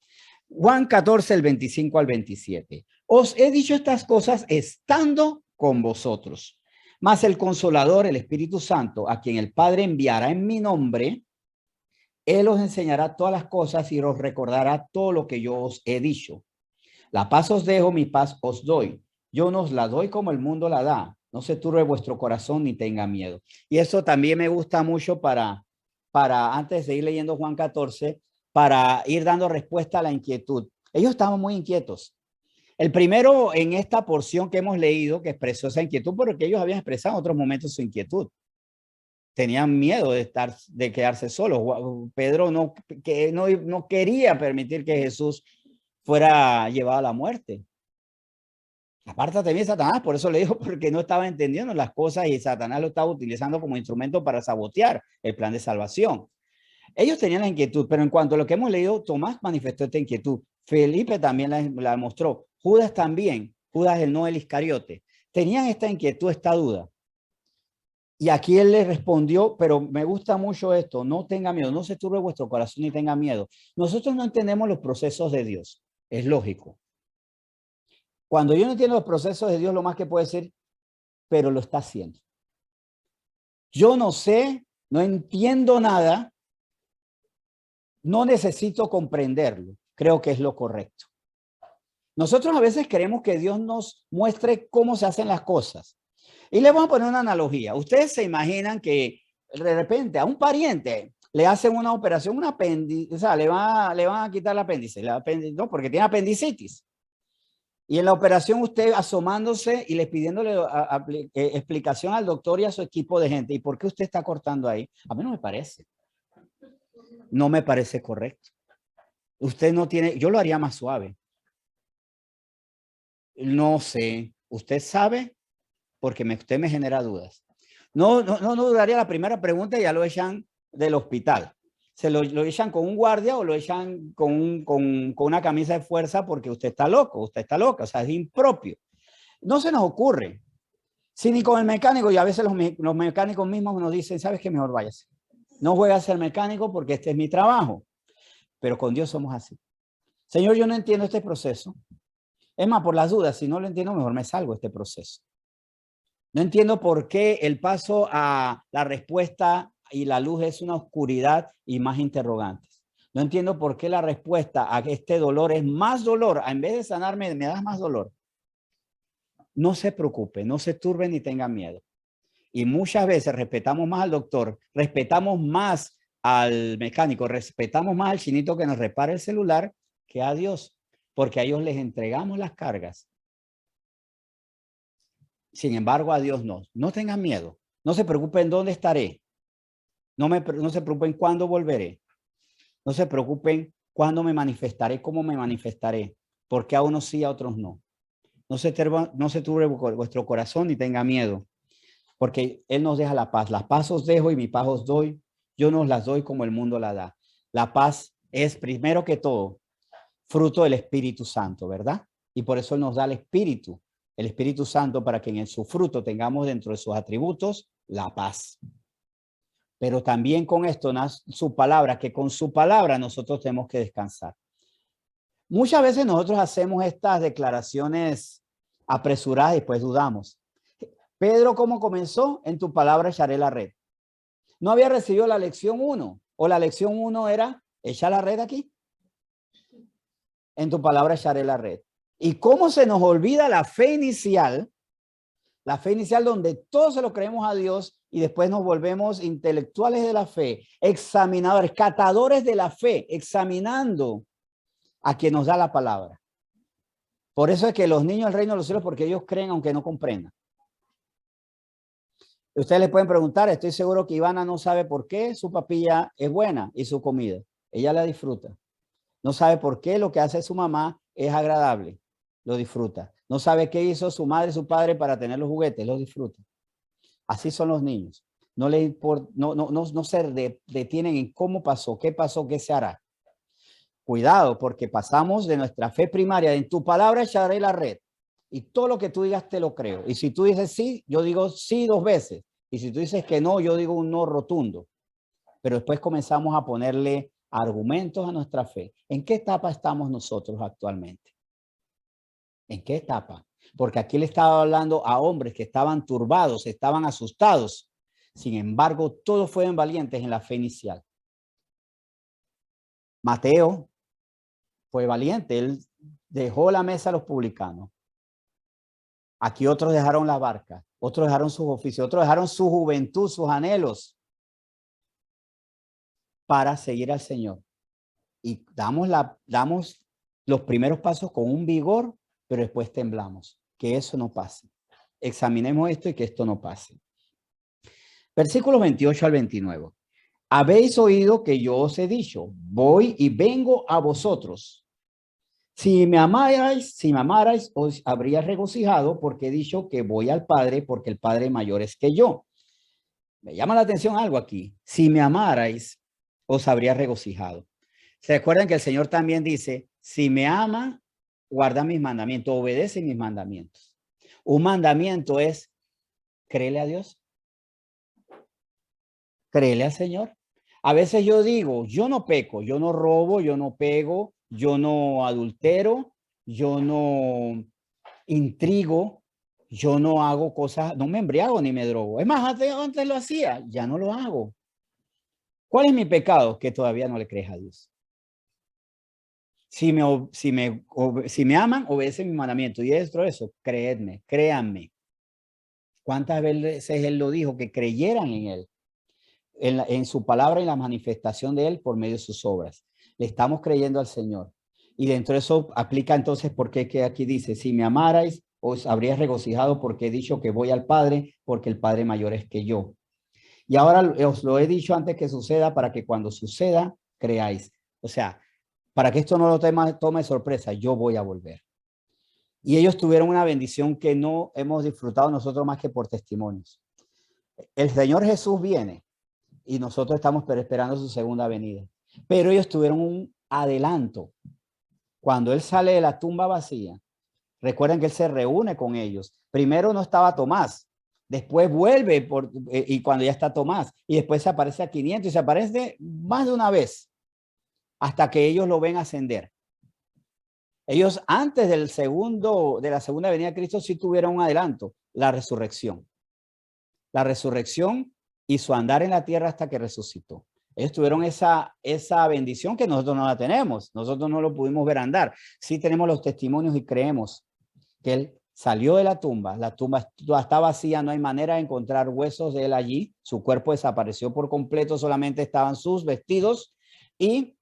Juan 14, el 25 al 27. Os he dicho estas cosas estando con vosotros. Mas el Consolador, el Espíritu Santo, a quien el Padre enviará en mi nombre, él os enseñará todas las cosas y os recordará todo lo que yo os he dicho. La paz os dejo, mi paz os doy. Yo no os la doy como el mundo la da. No se turbe vuestro corazón ni tenga miedo. Y eso también me gusta mucho para antes de ir leyendo Juan 14, para ir dando respuesta a la inquietud. Ellos estaban muy inquietos. El primero en esta porción que hemos leído que expresó esa inquietud, porque ellos habían expresado en otros momentos su inquietud. Tenían miedo de quedarse solos. Pedro no quería permitir que Jesús fuera llevado a la muerte. Apártate bien, Satanás, por eso le dijo, porque no estaba entendiendo las cosas y Satanás lo estaba utilizando como instrumento para sabotear el plan de salvación. Ellos tenían la inquietud, pero en cuanto a lo que hemos leído, Tomás manifestó esta inquietud. Felipe también la mostró. Judas también, Judas el no el Iscariote. Tenían esta inquietud, esta duda. Y aquí él le respondió, pero me gusta mucho esto, no tenga miedo, no se turbe vuestro corazón ni tenga miedo. Nosotros no entendemos los procesos de Dios, es lógico. Cuando yo no entiendo los procesos de Dios, lo más que puedo decir, pero lo está haciendo. Yo no sé, no entiendo nada, no necesito comprenderlo. Creo que es lo correcto. Nosotros a veces queremos que Dios nos muestre cómo se hacen las cosas. Y les voy a poner una analogía. Ustedes se imaginan que de repente a un pariente le hacen una operación, un apéndice, o sea, le van a quitar el apéndice, no, porque tiene apendicitis. Y en la operación usted asomándose y les pidiéndole explicación al doctor y a su equipo de gente. ¿Y por qué usted está cortando ahí? A mí no me parece. No me parece correcto. Usted no tiene, yo lo haría más suave. No sé. ¿Usted sabe? Porque usted me genera dudas. No dudaría la primera pregunta y ya lo echan del hospital. Se lo echan con un guardia o lo echan con una camisa de fuerza porque usted está loco, usted está loca, o sea, es impropio. No se nos ocurre. Si ni con el mecánico, y a veces los mecánicos mismos nos dicen, ¿sabes qué? Mejor váyase. No voy a ser mecánico porque este es mi trabajo. Pero con Dios somos así. Señor, yo no entiendo este proceso. Es más, por las dudas, si no lo entiendo, mejor me salgo de este proceso. No entiendo por qué el paso a la respuesta y la luz es una oscuridad y más interrogantes. No entiendo por qué la respuesta a este dolor es más dolor. En vez de sanarme, me das más dolor. No se preocupe, no se turbe ni tenga miedo. Y muchas veces respetamos más al doctor, respetamos más al mecánico, respetamos más al chinito que nos repara el celular que a Dios, porque a ellos les entregamos las cargas. Sin embargo, a Dios no. No tengan miedo. No se preocupen dónde estaré. No se preocupen cuándo volveré. No se preocupen cuándo me manifestaré, cómo me manifestaré, porque a unos sí, a otros no. No se turbe vuestro corazón ni tenga miedo, porque Él nos deja la paz. La paz os dejo y mi paz os doy. Yo no os las doy como el mundo la da. La paz es, primero que todo, fruto del Espíritu Santo, ¿verdad? Y por eso Él nos da el Espíritu Santo, para que en su fruto tengamos dentro de sus atributos la paz. Pero también con esto nace su palabra, que con su palabra nosotros tenemos que descansar. Muchas veces nosotros hacemos estas declaraciones apresuradas y después dudamos. Pedro, ¿cómo comenzó? En tu palabra echaré la red. No había recibido la lección 1, o la lección 1 era, echa la red aquí. En tu palabra echaré la red. ¿Y cómo se nos olvida la fe inicial? La fe inicial donde todos se lo creemos a Dios y después nos volvemos intelectuales de la fe, examinadores, catadores de la fe, examinando a quien nos da la palabra. Por eso es que los niños del reino de los cielos, porque ellos creen aunque no comprendan. Ustedes les pueden preguntar, estoy seguro que Ivana no sabe por qué su papilla es buena y su comida. Ella la disfruta. No sabe por qué lo que hace su mamá es agradable. Lo disfruta. No sabe qué hizo su madre y su padre para tener los juguetes. Lo disfruta. Así son los niños. No se detienen en cómo pasó, qué se hará. Cuidado, porque pasamos de nuestra fe primaria, en tu palabra echaré la red. Y todo lo que tú digas te lo creo. Y si tú dices sí, yo digo sí 2 veces. Y si tú dices que no, yo digo un no rotundo. Pero después comenzamos a ponerle argumentos a nuestra fe. ¿En qué etapa estamos nosotros actualmente? ¿En qué etapa? Porque aquí le estaba hablando a hombres que estaban turbados, estaban asustados. Sin embargo, todos fueron valientes en la fe inicial. Mateo fue valiente. Él dejó la mesa a los publicanos. Aquí otros dejaron la barca, otros dejaron sus oficios, otros dejaron su juventud, sus anhelos para seguir al Señor. Y damos los primeros pasos con un vigor, pero después temblamos. Que eso no pase. Examinemos esto y que esto no pase. Versículos 28 al 29. Habéis oído que yo os he dicho, voy y vengo a vosotros. Si me amarais, os habría regocijado, porque he dicho que voy al Padre, porque el Padre mayor es que yo. Me llama la atención algo aquí. Si me amarais, os habría regocijado. ¿Se acuerdan que el Señor también dice, si me ama, guarda mis mandamientos, obedece mis mandamientos? Un mandamiento es, créele a Dios. Créele al Señor. A veces yo digo, yo no peco, yo no robo, yo no pego, yo no adultero, yo no intrigo, yo no hago cosas, no me embriago ni me drogo. Es más, antes lo hacía, ya no lo hago. ¿Cuál es mi pecado? Que todavía no le crees a Dios. Si me aman, obedecen mi mandamiento. Y eso, creedme, créanme. ¿Cuántas veces Él lo dijo? Que creyeran en Él, en su palabra y la manifestación de Él por medio de sus obras. Le estamos creyendo al Señor. Y dentro de eso aplica entonces, ¿por qué que aquí dice? Si me amarais, os habríais regocijado, porque he dicho que voy al Padre, porque el Padre mayor es que yo. Y ahora os lo he dicho antes que suceda, para que cuando suceda, creáis. O sea, para que esto no lo tome sorpresa, yo voy a volver. Y ellos tuvieron una bendición que no hemos disfrutado nosotros más que por testimonios. El Señor Jesús viene y nosotros estamos esperando su segunda venida. Pero ellos tuvieron un adelanto. Cuando Él sale de la tumba vacía, recuerden que Él se reúne con ellos. Primero no estaba Tomás, después vuelve y cuando ya está Tomás, y después se aparece a 500 y se aparece más de una vez hasta que ellos lo ven ascender. Ellos antes de la segunda venida de Cristo sí tuvieron un adelanto, la resurrección. La resurrección y su andar en la tierra hasta que resucitó. Ellos tuvieron esa bendición que nosotros no la tenemos. Nosotros no lo pudimos ver andar. Sí tenemos los testimonios y creemos que Él salió de la tumba está vacía, no hay manera de encontrar huesos de Él allí. Su cuerpo desapareció por completo, solamente estaban sus vestidos y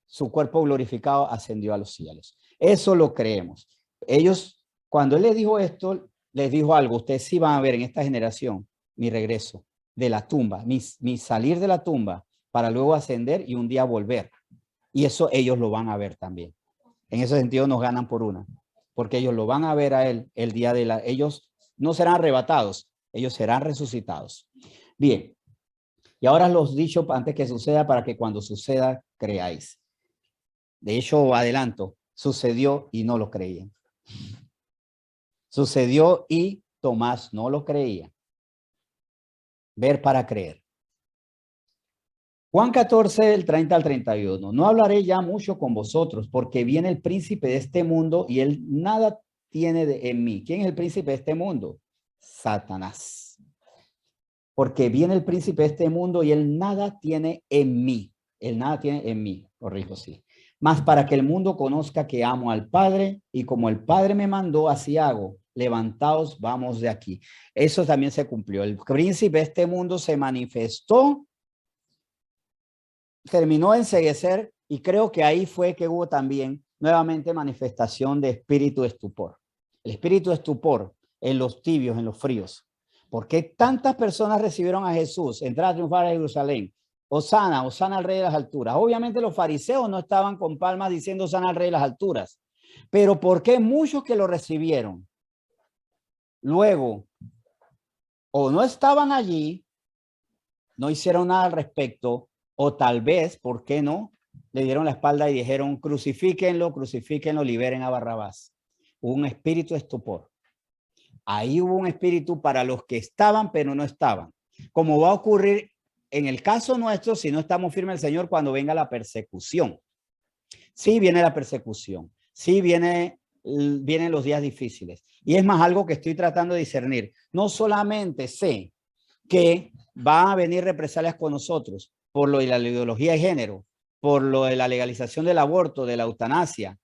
su cuerpo glorificado ascendió a los cielos. Eso lo creemos. Ellos, cuando Él les dijo esto, les dijo algo. Ustedes sí van a ver en esta generación mi regreso de la tumba, mi salir de la tumba para luego ascender y un día volver. Y eso ellos lo van a ver también. En ese sentido nos ganan por una, porque ellos lo van a ver a Él el día de ellos no serán arrebatados, ellos serán resucitados. Bien, y ahora los dicho antes que suceda para que cuando suceda creáis. De hecho, adelanto, sucedió y no lo creían. Sucedió y Tomás no lo creía. Ver para creer. Juan 14, del 30 al 31. No hablaré ya mucho con vosotros, porque viene el príncipe de este mundo y él nada tiene en mí. ¿Quién es el príncipe de este mundo? Satanás. Porque viene el príncipe de este mundo y él nada tiene en mí. Él nada tiene en mí, corrijo, sí. Más para que el mundo conozca que amo al Padre y como el Padre me mandó, así hago. Levantaos, vamos de aquí. Eso también se cumplió. El príncipe de este mundo se manifestó, terminó de enceguecer y creo que ahí fue que hubo también nuevamente manifestación de espíritu de estupor. El espíritu de estupor en los tibios, en los fríos. ¿Por qué tantas personas recibieron a Jesús? Entrar a triunfar a Jerusalén. Hosana, Hosana al rey de las alturas. Obviamente los fariseos no estaban con palmas diciendo Hosana al rey de las alturas. Pero ¿por qué muchos que lo recibieron luego o no estaban allí, no hicieron nada al respecto, o tal vez, ¿por qué no? Le dieron la espalda y dijeron, crucifíquenlo, crucifíquenlo, liberen a Barrabás. Hubo un espíritu de estupor. Ahí hubo un espíritu para los que estaban, pero no estaban. Como va a ocurrir en el caso nuestro, si no estamos firmes el Señor, cuando venga la persecución. Sí viene la persecución. Sí vienen los días difíciles. Y es más algo que estoy tratando de discernir. No solamente sé que van a venir represalias con nosotros por lo de la ideología de género, por lo de la legalización del aborto, de la eutanasia.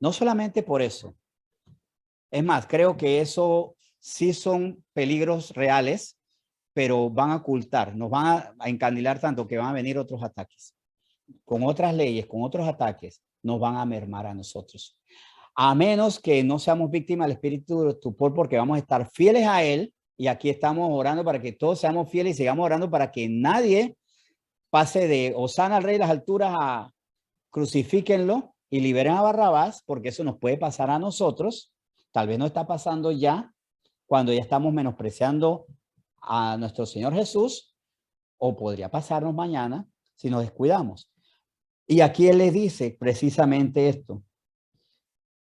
No solamente por eso. Es más, creo que eso sí son peligros reales, pero van a ocultar, nos van a encandilar tanto que van a venir otros ataques. Con otras leyes, con otros ataques, nos van a mermar a nosotros. A menos que no seamos víctimas del espíritu de estupor, porque vamos a estar fieles a Él. Y aquí estamos orando para que todos seamos fieles y sigamos orando para que nadie pase de Hosana al rey de las alturas a crucifíquenlo y liberen a Barrabás, porque eso nos puede pasar a nosotros. Tal vez no está pasando ya cuando ya estamos menospreciando a nuestro Señor Jesús, o podría pasarnos mañana si nos descuidamos. Y aquí Él les dice precisamente esto.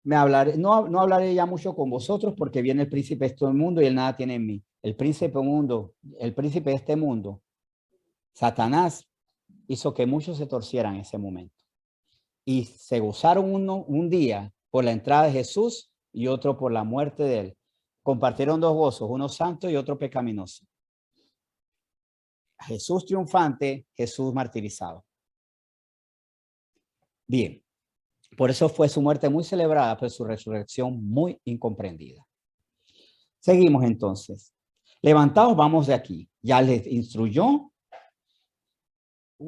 No hablaré ya mucho con vosotros porque viene el príncipe de este mundo y él nada tiene en mí. El príncipe de este mundo, Satanás, hizo que muchos se torcieran en ese momento. Y se gozaron un día por la entrada de Jesús y otro por la muerte de él. Compartieron dos gozos, uno santo y otro pecaminoso. Jesús triunfante, Jesús martirizado. Bien. Por eso fue su muerte muy celebrada, pero su resurrección muy incomprendida. Seguimos entonces. Levantaos, vamos de aquí. Ya les instruyó.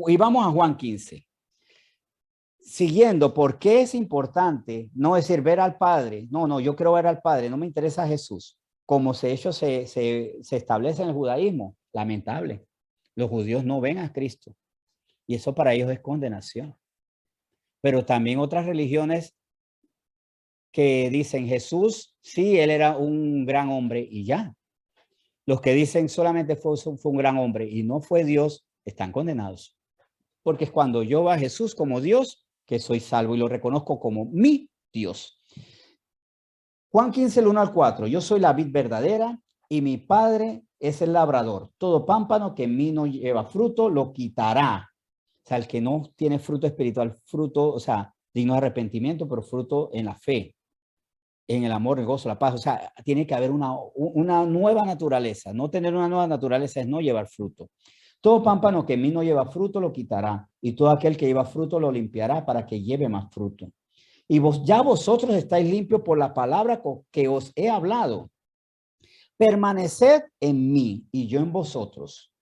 Y vamos a Juan 15. Siguiendo, ¿por qué es importante no decir ver al Padre? No, yo quiero ver al Padre, no me interesa Jesús. Como se establece en el judaísmo. Lamentable. Los judíos no ven a Cristo. Y eso para ellos es condenación. Pero también otras religiones que dicen Jesús, sí, él era un gran hombre y ya. Los que dicen solamente fue un gran hombre y no fue Dios, están condenados. Porque es cuando yo veo a Jesús como Dios que soy salvo y lo reconozco como mi Dios. Juan 15, el 1 al 4. Yo soy la vid verdadera y mi Padre es el labrador. Todo pámpano que en mí no lleva fruto, lo quitará. O sea, el que no tiene fruto espiritual, fruto, o sea, digno de arrepentimiento, pero fruto en la fe, en el amor, el gozo, la paz. O sea, tiene que haber una nueva naturaleza. No tener una nueva naturaleza es no llevar fruto. Todo pámpano que en mí no lleva fruto, lo quitará. Y todo aquel que lleva fruto, lo limpiará para que lleve más fruto. Y vosotros estáis limpios por la palabra que os he hablado. Permaneced en mí y yo en vosotros.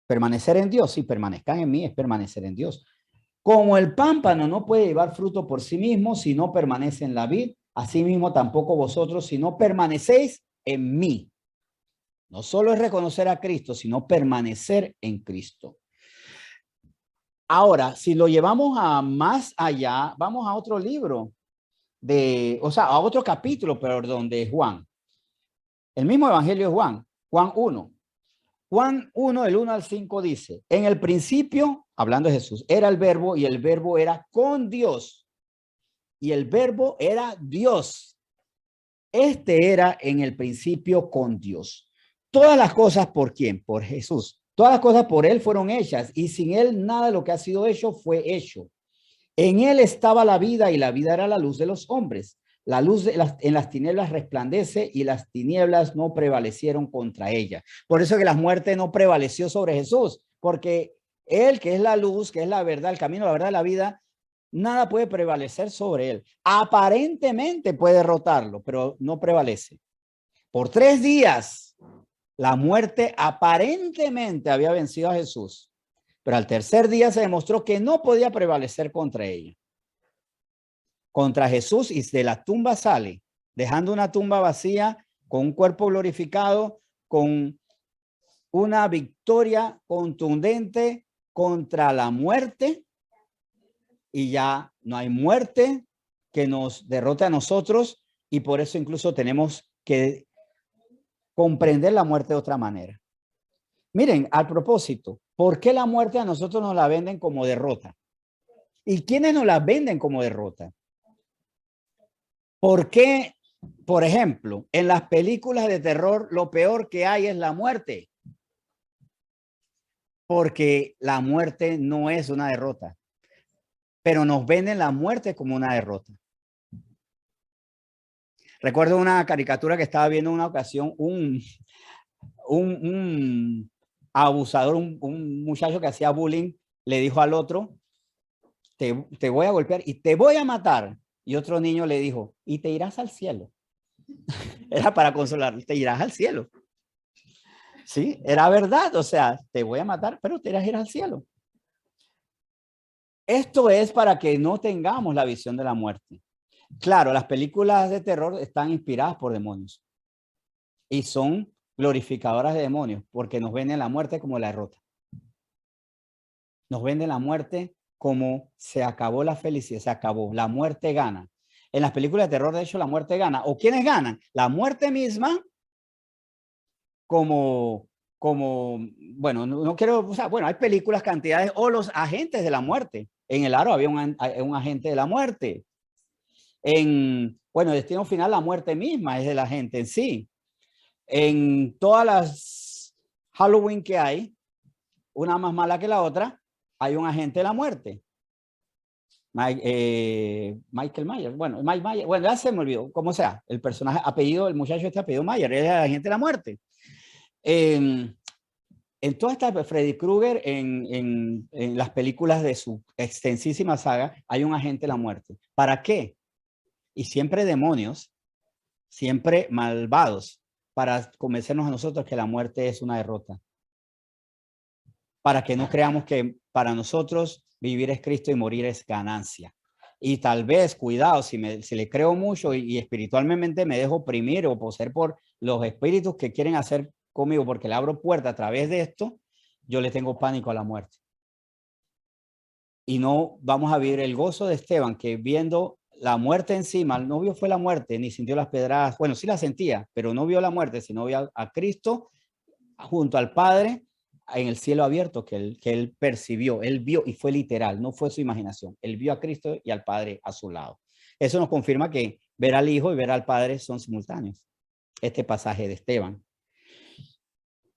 Permanecer en Dios, si permanezcan en mí, es permanecer en Dios. Como el pámpano no puede llevar fruto por sí mismo si no permanece en la vid, asimismo tampoco vosotros si no permanecéis en mí. No solo es reconocer a Cristo, sino permanecer en Cristo. Ahora, si lo llevamos a más allá, vamos a otro libro a otro capítulo, perdón, de Juan. El mismo evangelio de Juan, Juan 1. Juan 1, del 1 al 5 dice, en el principio, hablando de Jesús, era el verbo y el verbo era con Dios. Y el verbo era Dios. Este era en el principio con Dios. Todas las cosas por quién? Por Jesús. Todas las cosas por él fueron hechas y sin él nada de lo que ha sido hecho fue hecho. En él estaba la vida y la vida era la luz de los hombres. La luz en las tinieblas resplandece y las tinieblas no prevalecieron contra ella. Por eso que la muerte no prevaleció sobre Jesús, porque él, que es la luz, que es la verdad, el camino, la verdad, la vida, nada puede prevalecer sobre él. Aparentemente puede derrotarlo, pero no prevalece. Por 3 días, la muerte aparentemente había vencido a Jesús, pero al tercer día se demostró que no podía prevalecer contra ella. Contra Jesús, y de la tumba sale, dejando una tumba vacía, con un cuerpo glorificado, con una victoria contundente contra la muerte, y ya no hay muerte que nos derrote a nosotros, y por eso incluso tenemos que comprender la muerte de otra manera. Miren, al propósito, ¿por qué la muerte a nosotros nos la venden como derrota? ¿Y quiénes nos la venden como derrota? ¿Por qué, por ejemplo, en las películas de terror lo peor que hay es la muerte? Porque la muerte no es una derrota, pero nos venden la muerte como una derrota. Recuerdo una caricatura que estaba viendo en una ocasión, un abusador, un muchacho que hacía bullying, le dijo al otro, te voy a golpear y te voy a matar. Y otro niño le dijo, y te irás al cielo. Era para consolarlo, te irás al cielo. Sí, era verdad, o sea, te voy a matar, pero te irás a ir al cielo. Esto es para que no tengamos la visión de la muerte. Claro, las películas de terror están inspiradas por demonios y son glorificadoras de demonios porque nos venden la muerte como la derrota. Nos venden la muerte como se acabó la felicidad, se acabó, la muerte gana. En las películas de terror, de hecho, la muerte gana. ¿O quiénes ganan? La muerte misma, como bueno, no quiero, o sea, bueno, hay películas, cantidades, o los agentes de la muerte. En El Aro había un agente de la muerte. Bueno, Destino Final, la muerte misma es del agente en sí. En todas las Halloween que hay, una más mala que la otra, hay un agente de la muerte. Michael Myers, bueno, Mike Myers, bueno, ya se me olvidó, como sea, el personaje, apellido, el muchacho este apellido Myers, es el agente de la muerte. En toda esta Freddy Krueger, en las películas de su extensísima saga, hay un agente de la muerte. ¿Para qué? Y siempre demonios, siempre malvados, para convencernos a nosotros que la muerte es una derrota. Para que no creamos que para nosotros vivir es Cristo y morir es ganancia. Y tal vez, cuidado, si le creo mucho y espiritualmente me dejo oprimir o poseer por los espíritus que quieren hacer conmigo porque le abro puerta a través de esto, yo le tengo pánico a la muerte. Y no vamos a vivir el gozo de Esteban, que viendo la muerte encima. No vio fue la muerte, ni sintió las pedradas. Bueno, sí la sentía, pero no vio la muerte, sino vio a Cristo junto al Padre en el cielo abierto que él percibió, él vio y fue literal, no fue su imaginación. Él vio a Cristo y al Padre a su lado. Eso nos confirma que ver al Hijo y ver al Padre son simultáneos. Este pasaje de Esteban.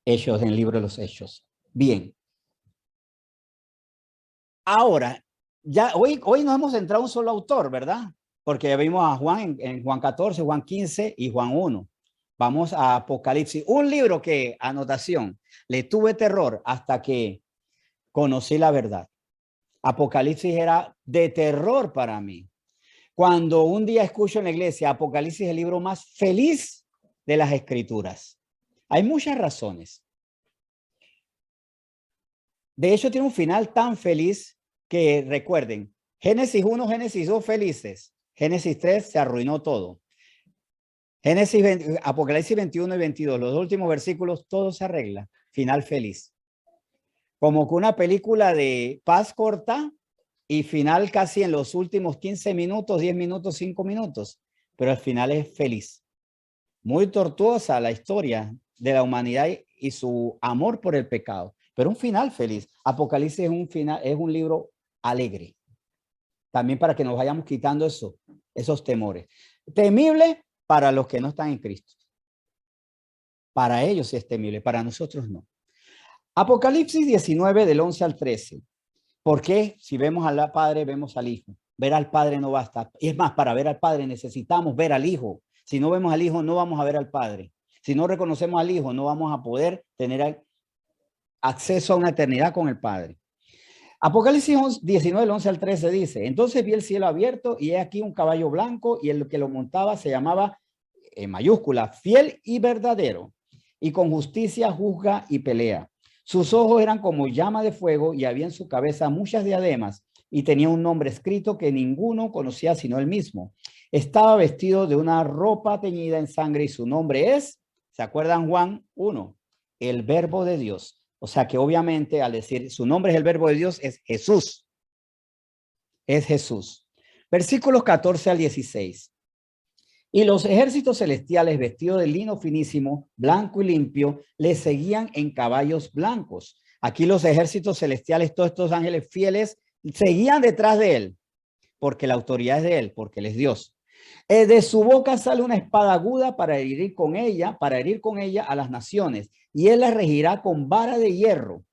Hechos, en el libro de los Hechos. Bien. Ahora, ya hoy nos hemos centrado en un solo autor, ¿verdad? Porque ya vimos a Juan en Juan 14, Juan 15 y Juan 1. Vamos a Apocalipsis. Un libro que, anotación, le tuve terror hasta que conocí la verdad. Apocalipsis era de terror para mí. Cuando un día escucho en la iglesia, Apocalipsis es el libro más feliz de las Escrituras. Hay muchas razones. De hecho, tiene un final tan feliz que recuerden, Génesis 1, Génesis 2 felices. Génesis 3 se arruinó todo. Apocalipsis 21 y 22, los últimos versículos, todo se arregla. Final feliz. Como que una película de paz corta y final casi en los últimos 15 minutos, 10 minutos, 5 minutos. Pero al final es feliz. Muy tortuosa la historia de la humanidad y su amor por el pecado. Pero un final feliz. Apocalipsis es un libro alegre. También para que nos vayamos quitando esos temores. Temible para los que no están en Cristo. Para ellos sí es temible, para nosotros no. Apocalipsis 19 del 11 al 13. ¿Por qué? Si vemos al Padre, vemos al Hijo. Ver al Padre no basta. Y es más, para ver al Padre necesitamos ver al Hijo. Si no vemos al Hijo, no vamos a ver al Padre. Si no reconocemos al Hijo, no vamos a poder tener acceso a una eternidad con el Padre. Apocalipsis 19, del 11 al 13 dice, entonces vi el cielo abierto y he aquí un caballo blanco y el que lo montaba se llamaba, en mayúscula, fiel y verdadero, y con justicia juzga y pelea. Sus ojos eran como llama de fuego y había en su cabeza muchas diademas y tenía un nombre escrito que ninguno conocía sino él mismo. Estaba vestido de una ropa teñida en sangre y su nombre es, ¿se acuerdan Juan 1? El Verbo de Dios. O sea que obviamente al decir su nombre es el Verbo de Dios es Jesús. Es Jesús. Versículos 14 al 16. Y los ejércitos celestiales vestidos de lino finísimo, blanco y limpio, le seguían en caballos blancos. Aquí los ejércitos celestiales, todos estos ángeles fieles, seguían detrás de él, porque la autoridad es de él, porque él es Dios. De su boca sale una espada aguda para herir con ella a las naciones, y él las regirá con vara de hierro.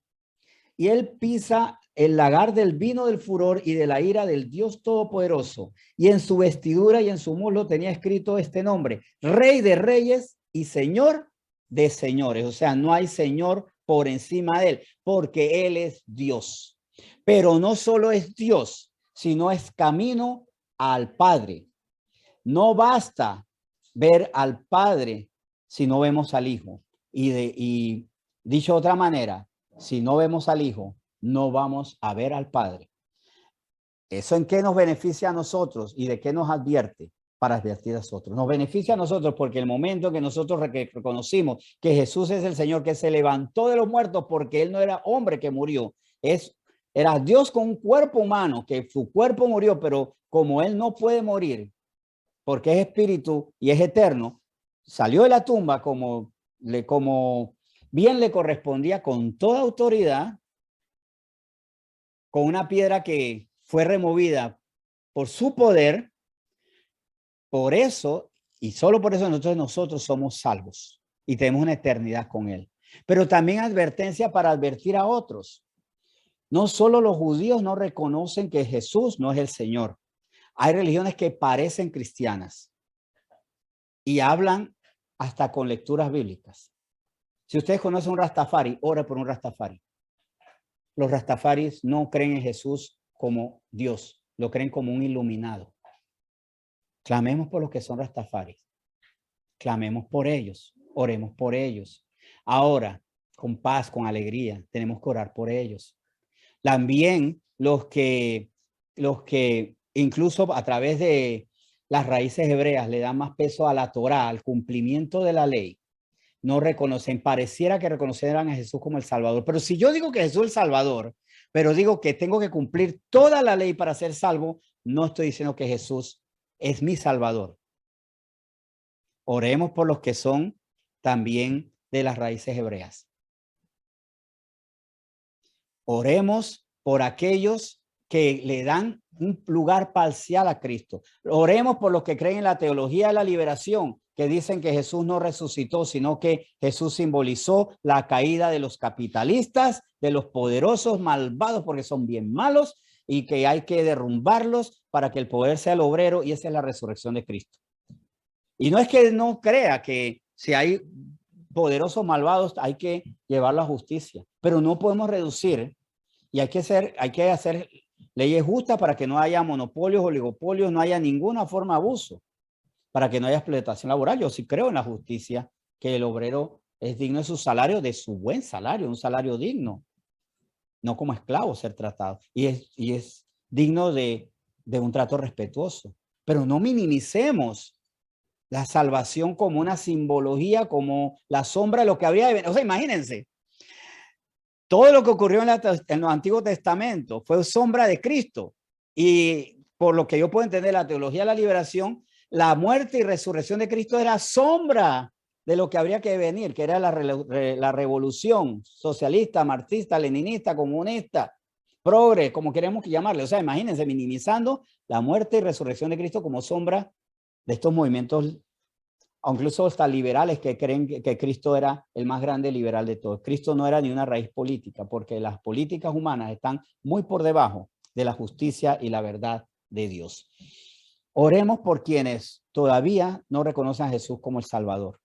Y él pisa el lagar del vino del furor y de la ira del Dios Todopoderoso. Y en su vestidura y en su muslo tenía escrito este nombre: Rey de Reyes y Señor de Señores. O sea, no hay Señor por encima de él, porque él es Dios. Pero no solo es Dios, sino es camino al Padre. No basta ver al Padre si no vemos al Hijo. Y dicho de otra manera, si no vemos al Hijo, no vamos a ver al Padre. ¿Eso en qué nos beneficia a nosotros y de qué nos advierte? Para advertir a nosotros. Nos beneficia a nosotros porque el momento que nosotros reconocimos que Jesús es el Señor que se levantó de los muertos, porque Él no era hombre que murió, era Dios con un cuerpo humano, que su cuerpo murió, pero como Él no puede morir, porque es espíritu y es eterno, salió de la tumba como bien le correspondía, con toda autoridad, con una piedra que fue removida por su poder. Por eso, y solo por eso nosotros somos salvos y tenemos una eternidad con él. Pero también advertencia para advertir a otros. No solo los judíos no reconocen que Jesús no es el Señor. Hay religiones que parecen cristianas y hablan hasta con lecturas bíblicas. Si ustedes conocen un Rastafari, ora por un Rastafari. Los Rastafaris no creen en Jesús como Dios, lo creen como un iluminado. Clamemos por los que son Rastafaris. Clamemos por ellos, oremos por ellos. Ahora, con paz, con alegría, tenemos que orar por ellos. También los que incluso a través de las raíces hebreas le dan más peso a la Torá, al cumplimiento de la ley, no reconocen, pareciera que reconocieran a Jesús como el Salvador. Pero si yo digo que Jesús es el Salvador, pero digo que tengo que cumplir toda la ley para ser salvo, no estoy diciendo que Jesús es mi Salvador. Oremos por los que son también de las raíces hebreas. Oremos por aquellos que le dan un lugar parcial a Cristo. Oremos por los que creen en la teología de la liberación, que dicen que Jesús no resucitó, sino que Jesús simbolizó la caída de los capitalistas, de los poderosos malvados, porque son bien malos, y que hay que derrumbarlos para que el poder sea el obrero, y esa es la resurrección de Cristo. Y no es que no crea que si hay poderosos malvados hay que llevarlo a justicia, pero no podemos reducir, y hay que hacer leyes justas para que no haya monopolios, oligopolios, no haya ninguna forma de abuso, para que no haya explotación laboral. Yo sí creo en la justicia, que el obrero es digno de su salario, de su buen salario, un salario digno, no como esclavo ser tratado, y es digno de un trato respetuoso, pero no minimicemos la salvación como una simbología, como la sombra de lo que habría de venir. O sea, imagínense, todo lo que ocurrió en el Antiguo Testamento fue sombra de Cristo. Y por lo que yo puedo entender la teología de la liberación, la muerte y resurrección de Cristo era sombra de lo que habría que venir, que era la revolución socialista, marxista, leninista, comunista, progre, como queremos llamarle. O sea, imagínense, minimizando la muerte y resurrección de Cristo como sombra de estos movimientos, incluso hasta liberales, que creen que Cristo era el más grande liberal de todos. Cristo no era ni una raíz política, porque las políticas humanas están muy por debajo de la justicia y la verdad de Dios. Oremos por quienes todavía no reconocen a Jesús como el Salvador.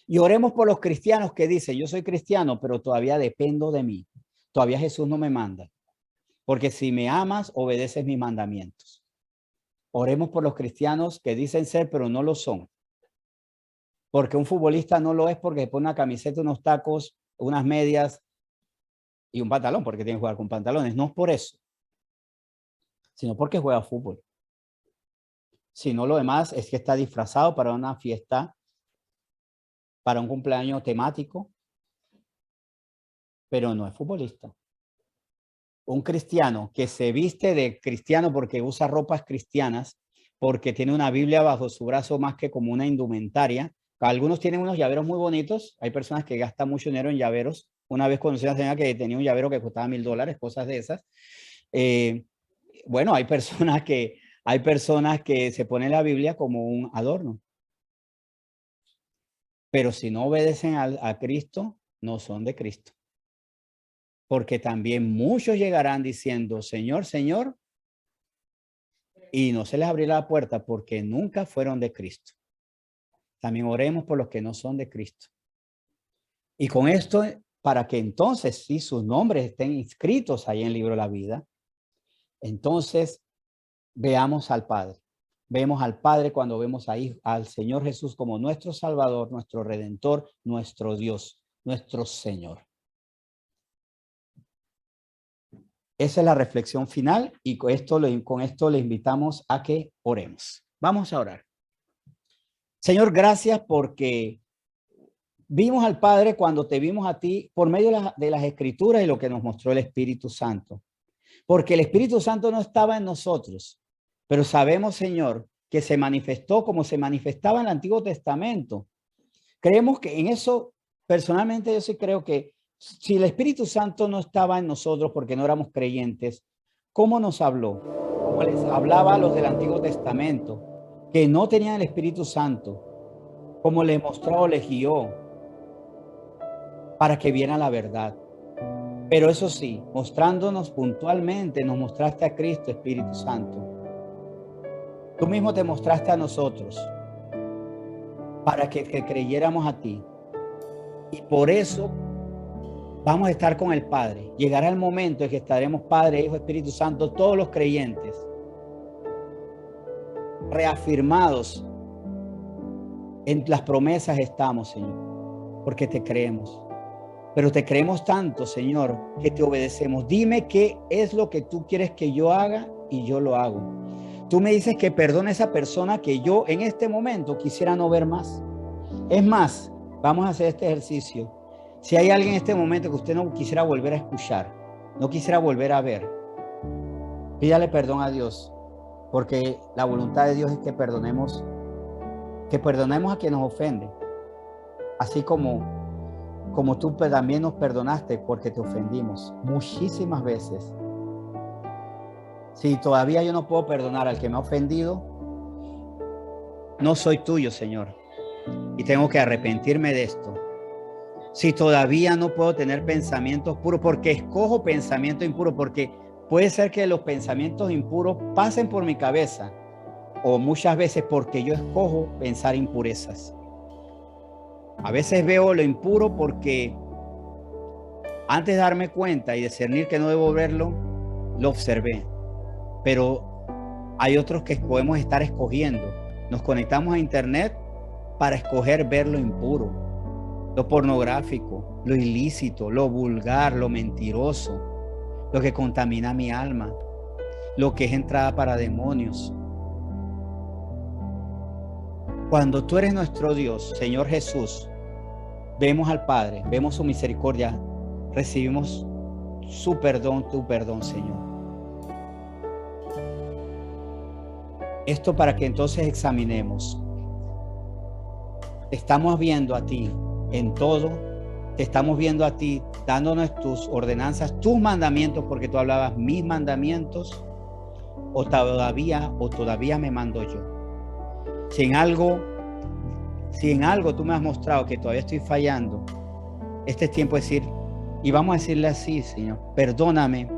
Y oremos por los cristianos que dicen, yo soy cristiano, pero todavía dependo de mí. Todavía Jesús no me manda. Porque si me amas, obedeces mis mandamientos. Oremos por los cristianos que dicen ser, pero no lo son. Porque un futbolista no lo es porque pone una camiseta, unos tacos, unas medias y un pantalón, porque tiene que jugar con pantalones. No es por eso, sino porque juega fútbol. Si no, lo demás es que está disfrazado para una fiesta, para un cumpleaños temático, pero no es futbolista. Un cristiano que se viste de cristiano porque usa ropas cristianas, porque tiene una Biblia bajo su brazo más que como una indumentaria. Algunos tienen unos llaveros muy bonitos. Hay personas que gastan mucho dinero en llaveros. Una vez conocí a una señora que tenía un llavero que costaba $1000, cosas de esas. Bueno, hay personas que se ponen la Biblia como un adorno. Pero si no obedecen a Cristo, no son de Cristo. Porque también muchos llegarán diciendo, Señor, Señor, y no se les abrirá la puerta porque nunca fueron de Cristo. También oremos por los que no son de Cristo. Y con esto, para que entonces, si sus nombres estén inscritos ahí en el libro de la vida, entonces veamos al Padre. Vemos al Padre cuando vemos ahí al Señor Jesús como nuestro Salvador, nuestro Redentor, nuestro Dios, nuestro Señor. Esa es la reflexión final y con esto le invitamos a que oremos. Vamos a orar. Señor, gracias porque vimos al Padre cuando te vimos a ti por medio de las Escrituras y lo que nos mostró el Espíritu Santo. Porque el Espíritu Santo no estaba en nosotros, pero sabemos, Señor, que se manifestó como se manifestaba en el Antiguo Testamento. Creemos que en eso, personalmente yo sí creo que si el Espíritu Santo no estaba en nosotros porque no éramos creyentes, ¿cómo nos habló? Como les hablaba a los del Antiguo Testamento, que no tenían el Espíritu Santo, como les mostró, les guió, para que vieran la verdad. Pero eso sí, mostrándonos puntualmente, nos mostraste a Cristo, Espíritu Santo. Tú mismo te mostraste a nosotros para que creyéramos a ti. Y por eso vamos a estar con el Padre. Llegará el momento en que estaremos Padre, Hijo, Espíritu Santo, todos los creyentes, reafirmados en las promesas estamos, Señor, porque te creemos. Pero te creemos tanto, Señor, que te obedecemos. Dime qué es lo que tú quieres que yo haga y yo lo hago. Tú me dices que perdone a esa persona que yo en este momento quisiera no ver más. Es más, vamos a hacer este ejercicio. Si hay alguien en este momento que usted no quisiera volver a escuchar, no quisiera volver a ver, pídale perdón a Dios porque la voluntad de Dios es que perdonemos a quien nos ofende, así como tú también nos perdonaste porque te ofendimos muchísimas veces. Si todavía yo no puedo perdonar al que me ha ofendido, no soy tuyo, Señor, y tengo que arrepentirme de esto. Si todavía no puedo tener pensamientos puros, porque escojo pensamientos impuros, porque puede ser que los pensamientos impuros pasen por mi cabeza, o muchas veces porque yo escojo pensar impurezas. A veces veo lo impuro porque antes de darme cuenta y discernir que no debo verlo, lo observé. Pero hay otros que podemos estar escogiendo. Nos conectamos a internet para escoger ver lo impuro, lo pornográfico, lo ilícito, lo vulgar, lo mentiroso, lo que contamina mi alma, lo que es entrada para demonios. Cuando tú eres nuestro Dios, Señor Jesús, vemos al Padre, vemos su misericordia, recibimos su perdón, tu perdón, Señor. Esto para que entonces examinemos. Te estamos viendo a ti en todo, te estamos viendo a ti dándonos tus ordenanzas, tus mandamientos, porque tú hablabas mis mandamientos, o todavía me mando yo. Si en algo tú me has mostrado que todavía estoy fallando, este es tiempo de decir, y vamos a decirle así, Señor, perdóname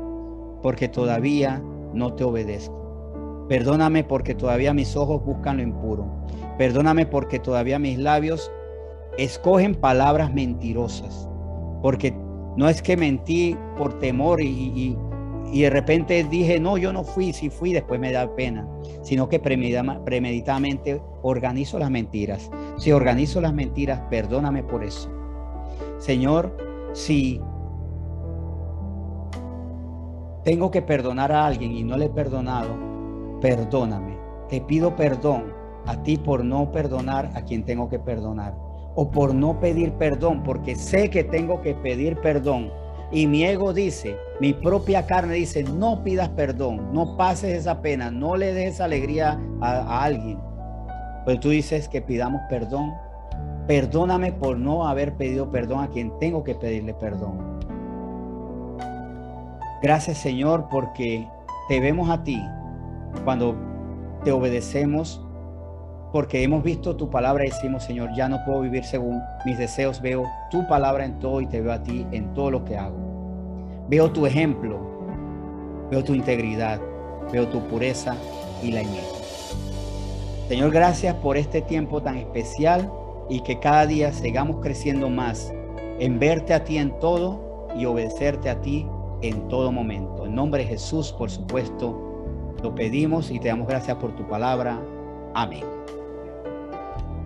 porque todavía no te obedezco. Perdóname porque todavía mis ojos buscan lo impuro. Perdóname porque todavía mis labios escogen palabras mentirosas. Porque no es que mentí por temor y de repente dije, no, yo no fui, sí fui, después me da pena. Sino que premeditadamente organizo las mentiras. Si organizo las mentiras, perdóname por eso. Señor, si tengo que perdonar a alguien y no le he perdonado, perdóname. Te pido perdón a ti por no perdonar a quien tengo que perdonar, o por no pedir perdón, porque sé que tengo que pedir perdón. Y mi ego dice, mi propia carne dice, no pidas perdón, no pases esa pena, no le des alegría a alguien. Pero tú dices que pidamos perdón. Perdóname por no haber pedido perdón a quien tengo que pedirle perdón. Gracias, Señor, porque te vemos a ti cuando te obedecemos, porque hemos visto tu palabra y decimos, Señor, ya no puedo vivir según mis deseos, veo tu palabra en todo y te veo a ti en todo lo que hago. Veo tu ejemplo, veo tu integridad, veo tu pureza y la imito. Señor, gracias por este tiempo tan especial y que cada día sigamos creciendo más en verte a ti en todo y obedecerte a ti en todo momento. En nombre de Jesús, por supuesto, lo pedimos y te damos gracias por tu palabra. Amén.